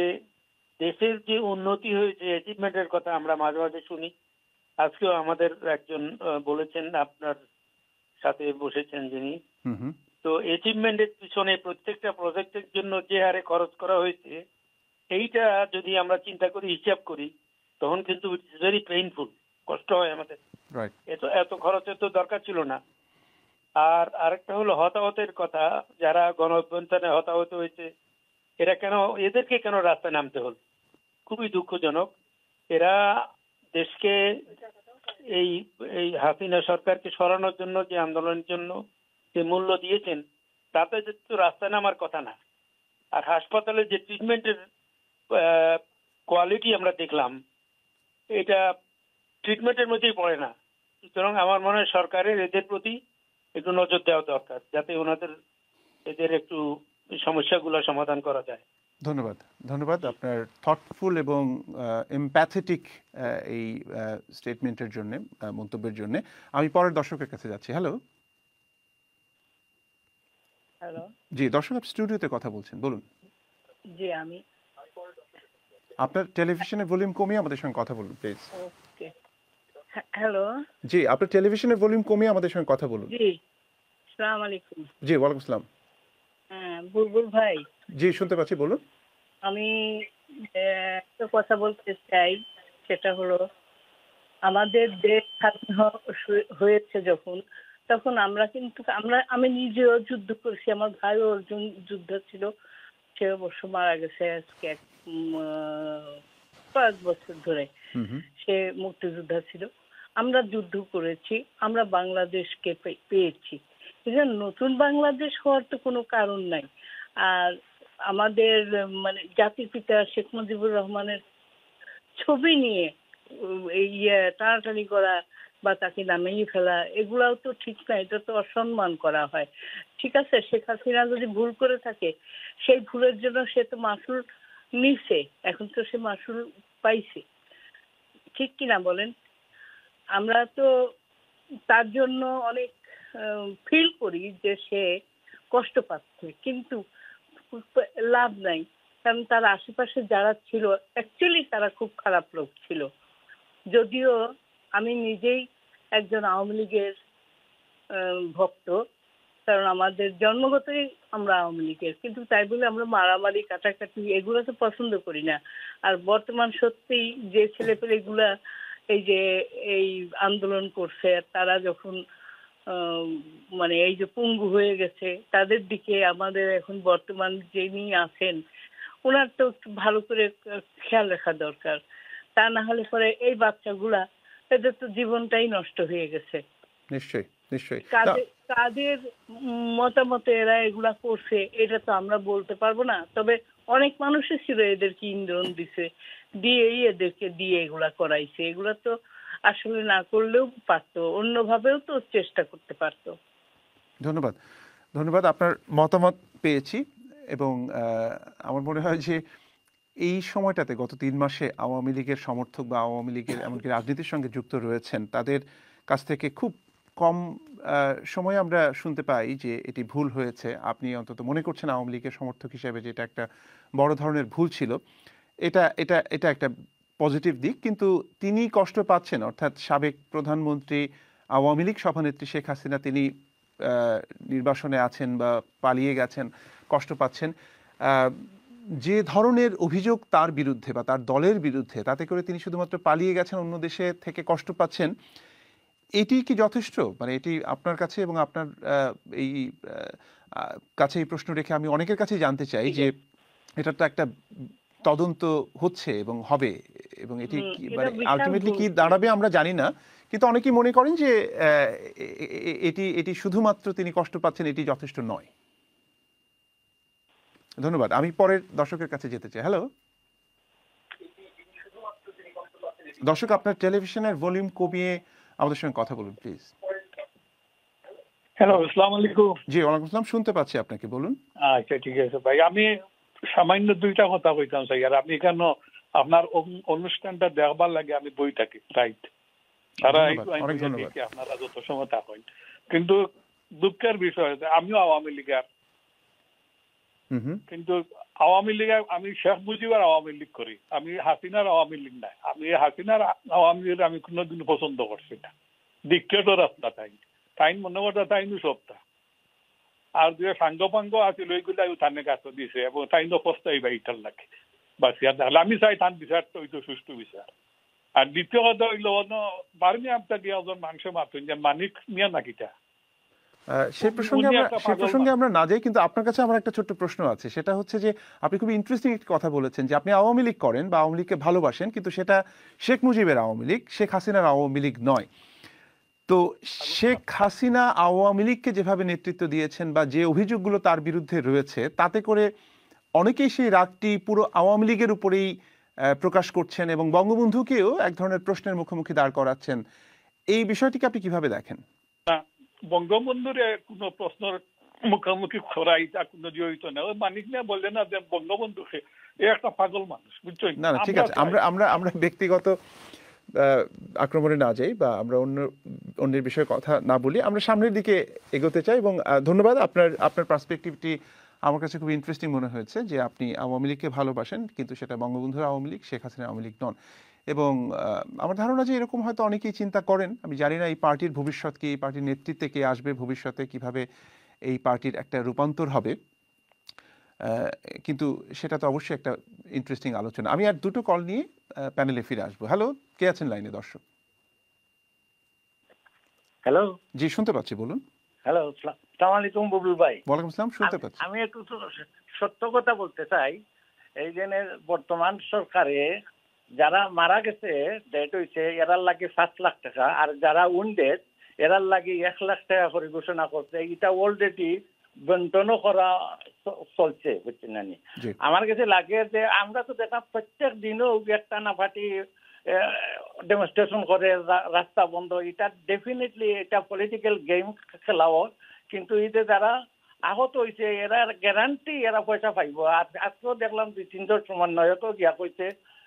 দেশের যে উন্নতি হয়েছে, অ্যাচিভমেন্টের কথা আমরা মাঝে মাঝে শুনি। আজকেও আমাদের একজন বলেছেন, আপনার সাথে বসেছেন যিনি, তো অ্যাচিভমেন্টের পিছনে প্রত্যেকটা প্রজেক্টের জন্য যে হারে খরচ করা হয়েছে, এইটা যদি আমরা চিন্তা করি, হিসাব করি, তখন কিন্তু ইটস ভেরি পেইনফুল, কষ্ট হয় আমাদের। এত খরচের তো দরকার ছিল না। আর আরেকটা হলো হতাহতের কথা, যারা গণ অভ্যুত্থানে হতাহত হয়েছে, এদেরকে কেন রাস্তায় নামতে হল? খুবই দুঃখজনক। এরা দেশকে এই হাসিনা সরকারকে সরানোর জন্য যে আন্দোলনের জন্য যে মূল্য দিয়েছেন, তাতে তো রাস্তায় নামার কথা না। আর হাসপাতালে যে ট্রিটমেন্টের কোয়ালিটি আমরা দেখলাম, এটা ট্রিটমেন্টের মধ্যেই পড়ে না। সুতরাং আমার মনে হয় সরকারের এদের প্রতি একটু নজর দেওয়া দরকার, যাতে এদের একটু সমস্যাগুলো সমাধান করা যায়। ধন্যবাদ, ধন্যবাদ আপনার থটফুল এবং এমপ্যাথেটিক এই স্টেটমেন্টের জন্য, মন্তব্যের জন্য। আমি পরের দর্শকের কাছে যাচ্ছি। হ্যালো হ্যালো, জি দর্শক, আপনি স্টুডিওতে কথা বলছেন, বলুন। জি আমি আপনার টেলিভিশনের ভলিউম কমিয়ে আমাদের সঙ্গে কথা বলুন প্লিজ। ওকে, হ্যালো, জি আপনার টেলিভিশনের ভলিউম কমিয়ে আমাদের সঙ্গে কথা বলুন। জি আসসালামু আলাইকুম। জি ওয়ালাইকুম আসসালাম। হ্যাঁ বুলবুল ভাই, জি শুনতে পাচ্ছি, বলুন। আমি একটা কথা বলতে চাই, সেটা হলো আমাদের দেশ স্বাধীন হয়েছে যখন, তখন আমি নিজেও যুদ্ধ করেছি, আমার ভাইও একজন যুদ্ধ ছিল, সে অবশ্য মারা গেছে আজকে 5 বছর ধরে। সে মুক্তিযোদ্ধা ছিল। আমরা যুদ্ধ করেছি, আমরা বাংলাদেশকে পেয়েছি। নতুন বাংলাদেশ হওয়ার তো কোনো কারণ নাই। আর আমাদের মানে জাতির পিতা শেখ মুজিবুর রহমানের ছবি নিয়ে টানাটানি করা বা তাকে নামিয়ে ফেলা, এগুলাও তো ঠিক না, এটা তো অসম্মান করা হয়। ঠিক আছে, শেখ হাসিনা যদি ভুল করে থাকে, সেই ভুলের জন্য সে তো মাসুল নিছে, এখন তো সে মাসুল পাইছে, ঠিক কিনা বলেন? আমরা তো তার জন্য অনেক ফিল করি যে সে কষ্ট পাচ্ছে, কিন্তু লাভ নাই, কারণ তার আশেপাশে যারা ছিল অ্যাকচুয়ালি তারা খুব খারাপ লোক ছিল। যদিও আমি নিজেই একজন আওয়ামী লীগের ভক্ত, কারণ আমাদের জন্মগতই আমরা আওয়ামী লীগের, কিন্তু তাই বলে আমরা মারামারি কাটাকাটি এগুলো তো পছন্দ করি না। আর বর্তমান সত্যিই যে ছেলেপেলেগুলা এই আন্দোলন করছে, তারা যখন মানে এই যে পঙ্গু হয়ে গেছে, তাদের দিকে আমাদের এখন বর্তমান যিনি আছেন ওনার তো একটু ভালো করে খেয়াল রাখা দরকার। তা না হলে পরে এই বাচ্চাগুলা, এদের তো জীবনটাই নষ্ট হয়ে গেছে। নিশ্চয়ই নিশ্চয়ই। কাদের মতামতে এরা এগুলা করছে এটা তো আমরা বলতে পারবো না, তবে অনেক মানুষই ছিল এদেরকে ইন্ধন দিছে, দিয়েই এদেরকে দিয়ে এগুলা করাইছে। এগুলা তো আসলে না করলেও পারতো, অন্যভাবেও তো চেষ্টা করতে পারতো। ধন্যবাদ, ধন্যবাদ। আপনার মতামত পেয়েছি এবং আমার মনে হয় যে এই সময়টাতে গত 3 মাসে আওয়ামী লীগের সমর্থক বা আওয়ামী লীগের এমনকি রাজনীতির সঙ্গে যুক্ত রয়েছেন তাদের কাছ থেকে খুব কম সময়ে আমরা শুনতে পাই যে এটি ভুল হয়েছে। আপনি অন্তত মনে করছেন আওয়ামী লীগের সমর্থক হিসেবে যে এটা একটা বড় ধরনের ভুল ছিল। এটা এটা এটা একটা পজিটিভ দিক, কিন্তু তিনি কষ্ট পাচ্ছেন, অর্থাৎ সাবেক প্রধানমন্ত্রী আওয়ামী লীগ সভানেত্রী শেখ হাসিনা তিনি নির্বাসনে আছেন বা পালিয়ে গেছেন, কষ্ট পাচ্ছেন। যে ধরনের অভিযোগ তার বিরুদ্ধে বা তার দলের বিরুদ্ধে, তাতে করে তিনি শুধুমাত্র পালিয়ে গেছেন, অন্য দেশে থেকে কষ্ট পাচ্ছেন, এটি কি যথেষ্ট? মানে এটি আপনার কাছে এবং আপনার এই কাছে এই প্রশ্ন রেখে আমি অনেকের কাছেই জানতে চাই যে এটা তো একটা তদন্ত হচ্ছে এবং হবে, এবং এটি মানে আলটিমেটলি কি দাঁড়াবে আমরা জানি না, কিন্তু অনেকেই মনে করেন যে এটি শুধুমাত্র তিনি কষ্ট পাচ্ছেন, এটি যথেষ্ট নয়। ধন্যবাদ। আমি পরের দর্শকের কাছে যেতে চাই। হ্যালো দর্শক, আপনার টেলিভিশনের ভলিউম কমিয়ে আমাদের সঙ্গে কথা বলুন প্লিজ। হ্যালো, আসসালামু আলাইকুম। জি, ওয়ালাইকুম আসসালাম, শুনতে পাচ্ছি আপনাকে, বলুন। আচ্ছা, ঠিক আছে ভাই, আমি সামান্য দুইটা কথা কইতাম চাই। আর আপনি কেন আপনার অনুষ্ঠানটা দেখবার লাগে আমি বই থাকি, রাইট? আপনারা যত সময় থাকেন, কিন্তু দুঃখের বিষয় আমিও আওয়ামী লীগের, কিন্তু আওয়ামী লীগের আমি শেখ মুজিবের আওয়ামী লীগ করি, আমি হাসিনার আওয়ামী লীগ নাই। আমি হাসিনার আওয়ামী লীগ আমি কোনোদিন পছন্দ করছি না। ডিক্টেটর আপনার তাই মনে করতে তাইনু সবটা, আর যে সাঙ্গপাঙ্গ আছিল ওইগুলাই থানে কাছে দিছে এবং তাই পস্তাই বা ইটার লাগে বাসিয়া দেখলে আমি চাই তার বিচারটা হইতো সুষ্ঠু বিচার। আর দ্বিতীয় কথা হইল বার্মি আপনাকে একজন মানুষ মাতুন যে মানিক মিয়া নাকিটা, সেই প্রসঙ্গে আমরা না যাই, কিন্তু আপনার কাছে আমার একটা ছোট্ট প্রশ্ন আছে। সেটা হচ্ছে যে আপনি খুব ইন্টারেস্টিং একটি কথা বলেছেন যে আপনি আওয়ামী লীগ করেন বা আওয়ামী লীগকে ভালোবাসেন, কিন্তু সেটা শেখ মুজিবের আওয়ামী লীগ, শেখ হাসিনার আওয়ামী লীগ নয়। তো শেখ হাসিনা আওয়ামী লীগকে যেভাবে নেতৃত্ব দিয়েছেন বা যে অভিযোগগুলো তার বিরুদ্ধে রয়েছে, তাতে করে অনেকেই সেই রাগটি পুরো আওয়ামী লীগের উপরেই প্রকাশ করছেন এবং বঙ্গবন্ধুকেও এক ধরনের প্রশ্নের মুখোমুখি দাঁড় করাচ্ছেন। এই বিষয়টিকে আপনি কিভাবে দেখেন? বঙ্গবন্ধুর কোনো প্রশ্নের মুখোমুখি করাই তা কোনো জড়িত না। ওই মানিক মিয়া বললেন না যে বঙ্গবন্ধুকে একটা পাগল মানুষ, বুঝছেন? না না, ঠিক আছে, আমরা ব্যক্তিগত আক্রমণে না যাই বা আমরা অন্যের বিষয়ে কথা না বলি, আমরা সামনের দিকে এগোতে চাই। এবং ধন্যবাদ, আপনার পার্সপেক্টিভটি আমার কাছে খুব ইন্টারেস্টিং মনে হয়েছে যে আপনি আওয়ামী লীগকে ভালোবাসেন, কিন্তু সেটা বঙ্গবন্ধুর আওয়ামী লীগ, শেখ হাসিনার আওয়ামী লীগ নন। এবং আমার ধারণা যে এরকম হয়তো অনেকেই চিন্তা করেন। আমি জানি না এই পার্টির ভবিষ্যৎ কি, এই পার্টির নেতৃত্বে কে আসবে ভবিষ্যতে, কিভাবে এই পার্টির একটা রূপান্তর হবে, কিন্তু সেটা তো অবশ্যই একটা ইন্টারেস্টিং আলোচনা। আমি আর দুটো কল নিয়ে প্যানেলে ফিরে আসবো। হ্যালো, কে আছেন লাইনে? দর্শক। হ্যালো, জি শুনতে পাচ্ছি, বলুন। হ্যালো, আসসালামু আলাইকুম বুবুল ভাই। ওয়ালাইকুম আসসালাম, শুনতে পাচ্ছি। আমি একটু সত্য কথা বলতে চাই। এই যে বর্তমান সরকারে যারা মারা গেছে ডেট হয়েছে এরার লাগে 7 লাখ টাকা, আর যারা উইন্ডেড এরার লাগে 1 লাখ টাকা করে ঘোষণা করছে। এটা অলরেডি বন্টনও করা চলছে, বুঝছেন না? আমার কাছে লাগে যে আমরা তো দেখলাম প্রত্যেক দিনও একটা না পার্টি ডেমনস্ট্রেশন করে, রাস্তা বন্ধ। এটা ডেফিনেটলি এটা পলিটিক্যাল গেম খেলাও, কিন্তু এতে যারা আহত হয়েছে এরা গ্যারান্টি এরা পয়সা পাইব। আর আজকেও দেখলাম 2-3 সমন্বয়কও গিয়া কইছে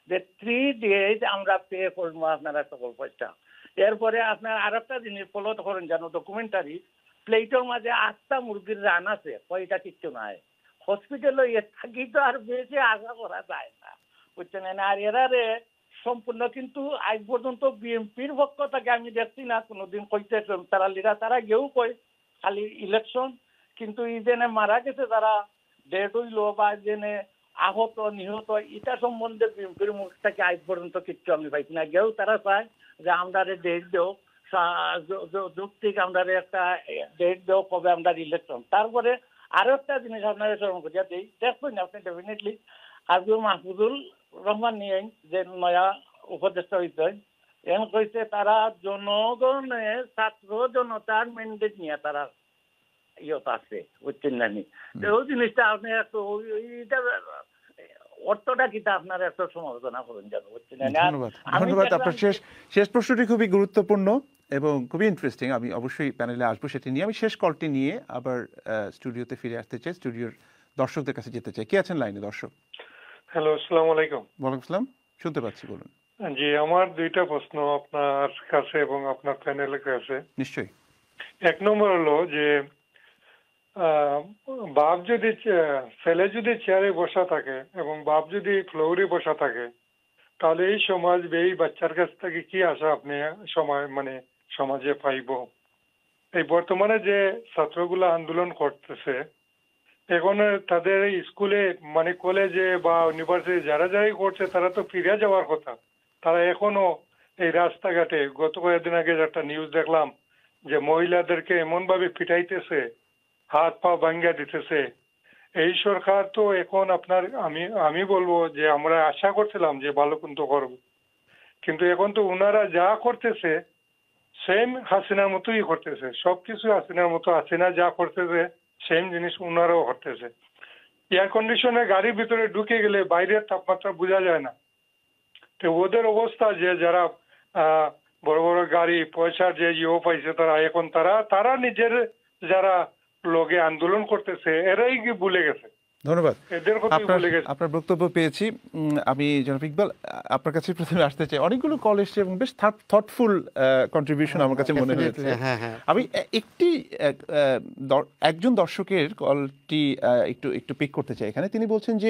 যে 3 days আমরা পে করবো আপনারা সকল পয়সা। এরপরে আপনার আর একটা জিনিস ফলো করেন জানো, ডকুমেন্টারি প্লেটের মাঝে 8টা মুরগির রান আছে, কয়টা কিচ্ছু নাই। হসপিটালে থাকি তো আর বেশি আশা করা যায় না, বুঝছেন না? আর এরারে সম্পূর্ণ কিন্তু আজ পর্যন্ত বিএনপির পক্ষ থেকে আমি দেখছি না কোনোদিন কইতে তারা লিডার, তারা গেও কই খালি ইলেকশন, কিন্তু এই জেনে মারা গেছে তারা ডেড হইল বা জেনে আহত নিহত এটা সম্বন্ধে বিএনপির মুখ থেকে আজ পর্যন্ত কিচ্ছু আমি পাইছি না। গেও তারা চায় যে আমরা ডেট দেও, যৌক্তিক আমরা একটা ডেট দেও কবে আমরা ইলেকশন। তারপরে আরো একটা জিনিস আপনারা স্মরণ করিয়া দিই, দেখবেন আপনি ডেফিনেটলি আজকে মাহফুজুল রহমান নিয়ে যে নয়া উপদেষ্টা হয়েছেন, এমন কইছে তারা জনগণের ছাত্র জনতার ম্যান্ডেট নিয়ে তারা ইয়ত আছে, বুঝছেন না নি? তো ওই জিনিসটা আপনি একটু ওইটা অর্থটা কিটা আপনার একটু সমালোচনা করুন জানো, বুঝছেন না? ধন্যবাদ, ধন্যবাদ। আপনার শেষ প্রশ্নটি খুবই গুরুত্বপূর্ণ এবং খুবই ইন্টারেস্টিং। আমি অবশ্যই প্যানেলে আসবো সেটি নিয়ে। আমি শেষ কলটি নিয়ে আবার স্টুডিওতে ফিরে আসতে চাই, স্টুডিওর দর্শকদের কাছে যেতে চাই। কে আছেন লাইনে দর্শক? হ্যালো, আসসালামু আলাইকুম। ওয়ালাইকুম আসসালাম, শুনতে পাচ্ছি, বলুন। জি, আমার দুইটা প্রশ্ন আপনার কাছে এবং আপনার প্যানেলের কাছে। নিশ্চয়ই। এক নম্বর হলো যে বাপ যদি ছেলে যদি চেয়ারে বসা থাকে এবং বাপ যদি ফ্লোরে বসা থাকে, তাহলে এই সমাজ এই বাচ্চার কাছ থেকে কি আশা আপনি সমাজে পাইব? এই বর্তমানে যে ছাত্রগুলো আন্দোলন করতেছে, এখন তাদের স্কুলে কলেজে বা ইউনিভার্সিটি যারা যারাই করছে তারা তো ফিরে যাওয়ার কথা, তারা এখনো এই রাস্তাঘাটে, গত কয়েকদিন আগে একটা নিউজ দেখলাম যে মহিলাদেরকে এমন ভাবে পিটাইতেছে, হাত পা ভাঙ্গা দিতেছে। এই সরকার তো এখন আপনার আমি বলবো যে আমরা আশা করছিলাম যে ভালো কিন্তু করবো, কিন্তু এখন তো ওনারা যা করতেছে সেম হাসিনার মতোই করতেছে, সবকিছু হাসিনার মতো। হাসিনা যা করতেছে সেম জিনিস ওনারাও করতেছে। এয়ার কন্ডিশনে গাড়ির ভিতরে ঢুকে গেলে বাইরের তাপমাত্রা বোঝা যায় না। তো ওদের অবস্থা যে যারা বড় বড় গাড়ি পয়সার যে পাইছে তারা নিজের যারা লোকে আন্দোলন করতেছে এরাই কি ভুলে গেছে। ধন্যবাদ। এদের কথাই ভুলে গেছে। আপনার বক্তব্য পেয়েছি। আমি জনাব ইকবাল আপনার কাছে প্রথমে আসতে চাই। অনেকগুলো কল এসছে এবং বেশ থটফুল কন্ট্রিবিউশন আমার কাছে মনে হয়েছে। আমি একজন দর্শকের কলটি একটু পিক করতে চাই এখানে। তিনি বলছেন যে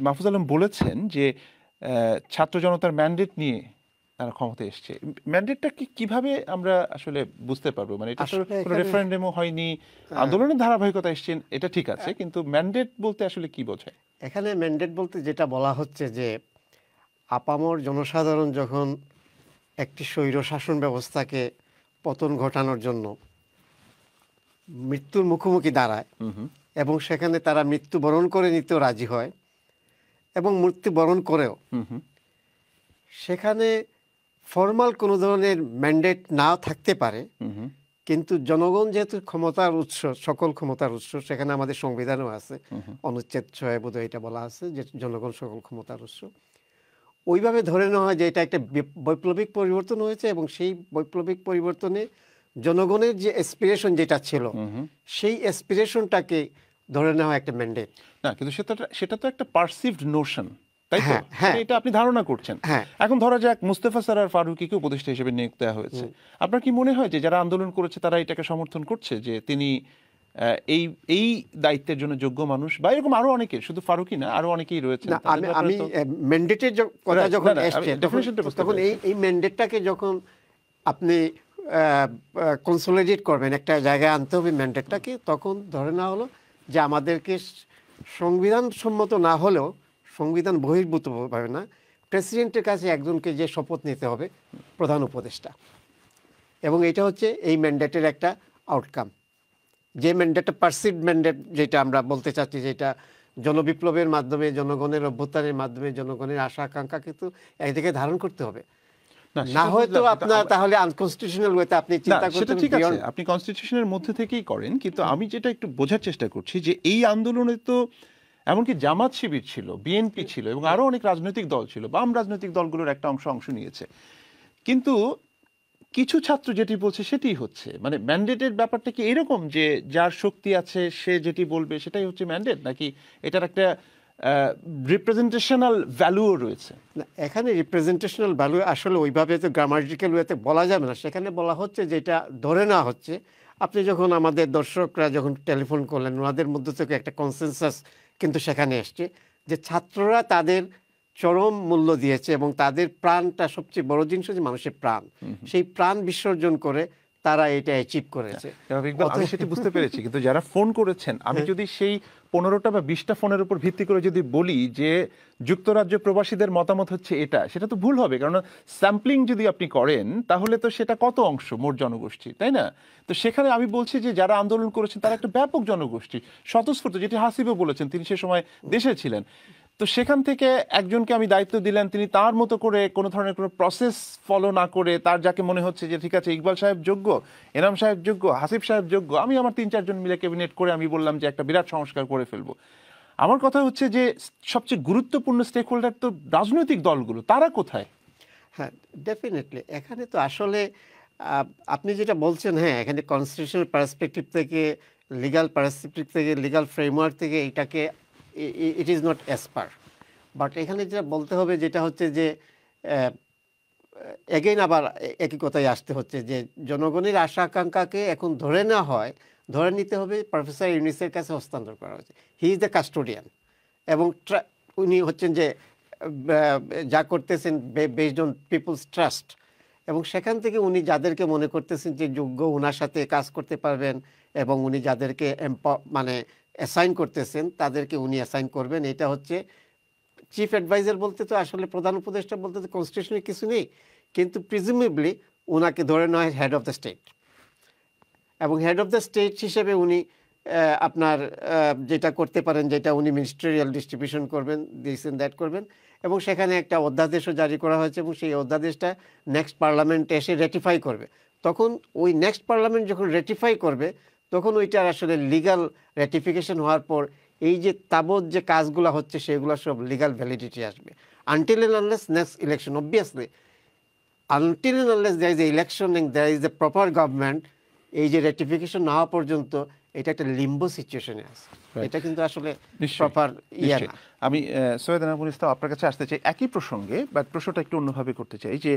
মাহফুজ আলম বলেছেন যে ছাত্র জনতার ম্যান্ডেট নিয়ে তারা ক্ষমতায় এসছে। ম্যান্ডেটটা কিভাবে আমরা আসলে বুঝতে পারবো? মানে এটা কোনো রেফারেন্ডামও হয়নি, আন্দোলনের ধারাবাহিকতা এসছেন, এটা ঠিক আছে, কিন্তু ম্যান্ডেট বলতে আসলে কি বোঝায়? এখানে ম্যান্ডেট বলতে যেটা বলা হচ্ছে যে আপামর জনসাধারণ যখন একটি স্বৈর শাসন ব্যবস্থাকে পতন ঘটানোর জন্য মৃত্যুর মুখোমুখি দাঁড়ায় এবং সেখানে তারা মৃত্যুবরণ করে নিতেও রাজি হয় এবং মৃত্যুবরণ করেও, সেখানে ফর্মাল কোনো ধরনের ম্যান্ডেট নাও থাকতে পারে, কিন্তু জনগণ যেহেতু ক্ষমতার উৎস, সকল ক্ষমতার উৎস, সেখানে আমাদের সংবিধানও আছে, অনুচ্ছেদ 6 বোধহয় এটা বলা আছে যে জনগণ সকল ক্ষমতার উৎস। ওইভাবে ধরে নেওয়া হয় যে এটা একটা বৈপ্লবিক পরিবর্তন হয়েছে এবং সেই বৈপ্লবিক পরিবর্তনে জনগণের যে অ্যাসপিরেশন যেটা ছিল সেই অ্যাসপিরেশনটাকে ধরে নেওয়া একটা ম্যান্ডেট না, কিন্তু সেটা তো একটা পারসিভড নোশন, তাই তো? এটা আপনি ধারণা করছেন। এখন ধরা যাক মুস্তাফা সরয়ার ফারুকীকে উপদেষ্টা হিসেবে নিয়োগ দেওয়া হয়েছে। আপনার কি মনে হয় যে যারা আন্দোলন করেছে তারা এটাকে সমর্থন করছে যে তিনি এই দায়িত্বের জন্য যোগ্য মানুষ? বা এরকম আরো অনেকে, শুধু ফারুকী না, আরো অনেকেই রয়েছেন। আমি ম্যান্ডেটের কথা যখন আসছে তখন এই ম্যান্ডেটটাকে যখন আপনি কনসোলিডেট করবেন, একটা জায়গায় আনতে হবে ম্যান্ডেটটাকে, তখন ধরে নেওয়া হলো যে আমাদেরকে সংবিধান সম্মত না হলেও সংবিধান বহির্ভূতভাবে না, প্রেসিডেন্টের কাছে একজনকে যে শপথ নিতে হবে, প্রধান উপদেষ্টা। এবং এটা হচ্ছে এই ম্যান্ডেটের একটা আউটকাম, যে ম্যান্ডেটটা পারসিভড ম্যান্ডেট যেটা আমরা বলতে চাচ্ছি, যেটা জনবিপ্লবের মাধ্যমে, জনগণের অভ্যুত্থানের মাধ্যমে জনগণের আশা আকাঙ্ক্ষা কিন্তু একদিকে ধারণ করতে হবে, না হয়তো আপনার তাহলে আনকনস্টিটিউশনাল ওয়েতে আপনি চিন্তা করতে। ঠিক আছে, আপনি কনস্টিটিউশনের মধ্যে থেকেই করেন, কিন্তু আমি যেটা একটু বোঝার চেষ্টা করছি যে এই আন্দোলনে তো এমনকি জামাত শিবির ছিল, বিএনপি ছিল এবং আরো অনেক রাজনৈতিক দল ছিল, বাম রাজনৈতিক দলগুলোর একটা অংশ নিয়েছে, কিন্তু কিছু ছাত্র যেটি বলছে সেটি হচ্ছে, মানে ম্যান্ডেটের ব্যাপারটা কি এরকম যে যার শক্তি আছে সে যেটি বলবে সেটাই হচ্ছে ম্যান্ডেট, নাকি এটার একটা রিপ্রেজেন্টেশনাল ভ্যালুও রয়েছে? এখানে রিপ্রেজেন্টেশনাল ভ্যালু আসলে ওইভাবে তো গ্রামাটিক্যাল ওয়েতে বলা যাবে না। সেখানে বলা হচ্ছে যেটা ধরে নেওয়া হচ্ছে, আপনি যখন আমাদের দর্শকরা যখন টেলিফোন করলেন, ওনাদের মধ্যে থেকে একটা কনসেনসাস কিন্তু সেখানে এসছে যে ছাত্ররা তাদের চরম মূল্য দিয়েছে এবং তাদের প্রাণটা সবচেয়ে বড় জিনিস হচ্ছে মানুষের প্রাণ, সেই প্রাণ বিসর্জন করে তারা এটা অ্যাচিভ করেছে। আমি সেটা বুঝতে পেরেছি, কিন্তু যারা ফোন করেছেন, আমি যদি সেই 15টা বা 20টা ফোনের উপর ভিত্তি করে যদি বলি যে যুক্তরাজ্য প্রবাসীদের মতামত হচ্ছে এটা, সেটা তো ভুল হবে, কারণ স্যাম্পলিং যদি আপনি করেন তাহলে তো সেটা কত অংশ মোট জনগোষ্ঠী, তাই না? তো সেখানে আমি বলছি যে যারা আন্দোলন করেছেন তারা একটা ব্যাপক জনগোষ্ঠী, স্বতঃস্ফূর্ত, যেটি হাসিবও বলেছেন, তিনি সে সময় দেশে ছিলেন। তো সেখান থেকে একজনকে আমি দায়িত্ব দিলেন, তিনি তার মতো করে কোনো ধরনের কোনো প্রসেস ফলো না করে, তার যাকে মনে হচ্ছে যে ঠিক আছে ইকবাল সাহেব যোগ্য, এনাম সাহেব যোগ্য, হাসিব সাহেব যোগ্য, আমি আমার 3-4 জন মিলে ক্যাবিনেট করে আমি বললাম যে একটা বিরাট সংস্কার করে ফেলবো। আমার কথা হচ্ছে যে সবচেয়ে গুরুত্বপূর্ণ স্টেক হোল্ডার তো রাজনৈতিক দলগুলো, তারা কোথায়? হ্যাঁ, ডেফিনেটলি এখানে তো আসলে আপনি যেটা বলছেন, হ্যাঁ, এখানে কনস্টিটিউশনাল পার্সপেক্টিভ থেকে, লিগাল পার্সপেক্টিভ থেকে, লিগাল ফ্রেমওয়ার্ক থেকে এটাকে ইট is not as per. But এখানে যেটা বলতে হবে যেটা হচ্ছে যে এগেইন আবার একই কথাই আসতে হচ্ছে যে জনগণের আশা আকাঙ্ক্ষাকে এখন ধরে নেওয়া হয়, ধরে নিতে হবে প্রফেসর ইউনূসের কাছে হস্তান্তর করা হয়েছে। হি ইজ দ্য কাস্টোডিয়ান এবং উনি হচ্ছেন যে যা করতেছেন বেসড অন পিপলস ট্রাস্ট, এবং সেখান থেকে উনি যাদেরকে মনে করতেছেন যে যোগ্য ওনার সাথে কাজ করতে পারবেন এবং উনি যাদেরকে মানে অ্যাসাইন করতেছেন তাদেরকে উনি অ্যাসাইন করবেন। এটা হচ্ছে চিফ অ্যাডভাইজার বলতে তো আসলে প্রধান উপদেষ্টা বলতে তো কনস্টিটিউশনে কিছু নেই, কিন্তু প্রিজুমেবলি ওনাকে ধরে নেওয়া হয় হেড অফ দ্য স্টেট, এবং হেড অফ দ্য স্টেট হিসেবে উনি আপনার যেটা করতে পারেন, যেটা উনি মিনিস্টেরিয়াল ডিস্ট্রিবিউশন করবেন, দিস এন্ড দ্যাট করবেন, এবং সেখানে একটা অধ্যাদেশও জারি করা হয়েছে এবং সেই অধ্যাদেশটা নেক্সট পার্লামেন্টে এসে রেটিফাই করবে। তখন ওই নেক্সট পার্লামেন্ট যখন রেটিফাই করবে তখন ওইটার আসলে লিগাল রেটিফিকেশন হওয়ার পর এই যে তাবৎ যে কাজগুলো হচ্ছে সেগুলো সব লিগাল ভ্যালিডিটি আসবে। Until and unless next election, obviously until and unless there is a election and there is a proper government, এই যে রেটিফিকেশন না হওয়া পর্যন্ত এটা একটা লিম্বো সিচুয়েশনে আছে। এটা কিন্তু আসলে প্রপার ইয়ে না। আমি সৈয়দ এনামুল ইসলাম আপনার কাছে আসতে চাই একই প্রসঙ্গে, বাট প্রশ্নটা একটু অন্যভাবে করতে চাই যে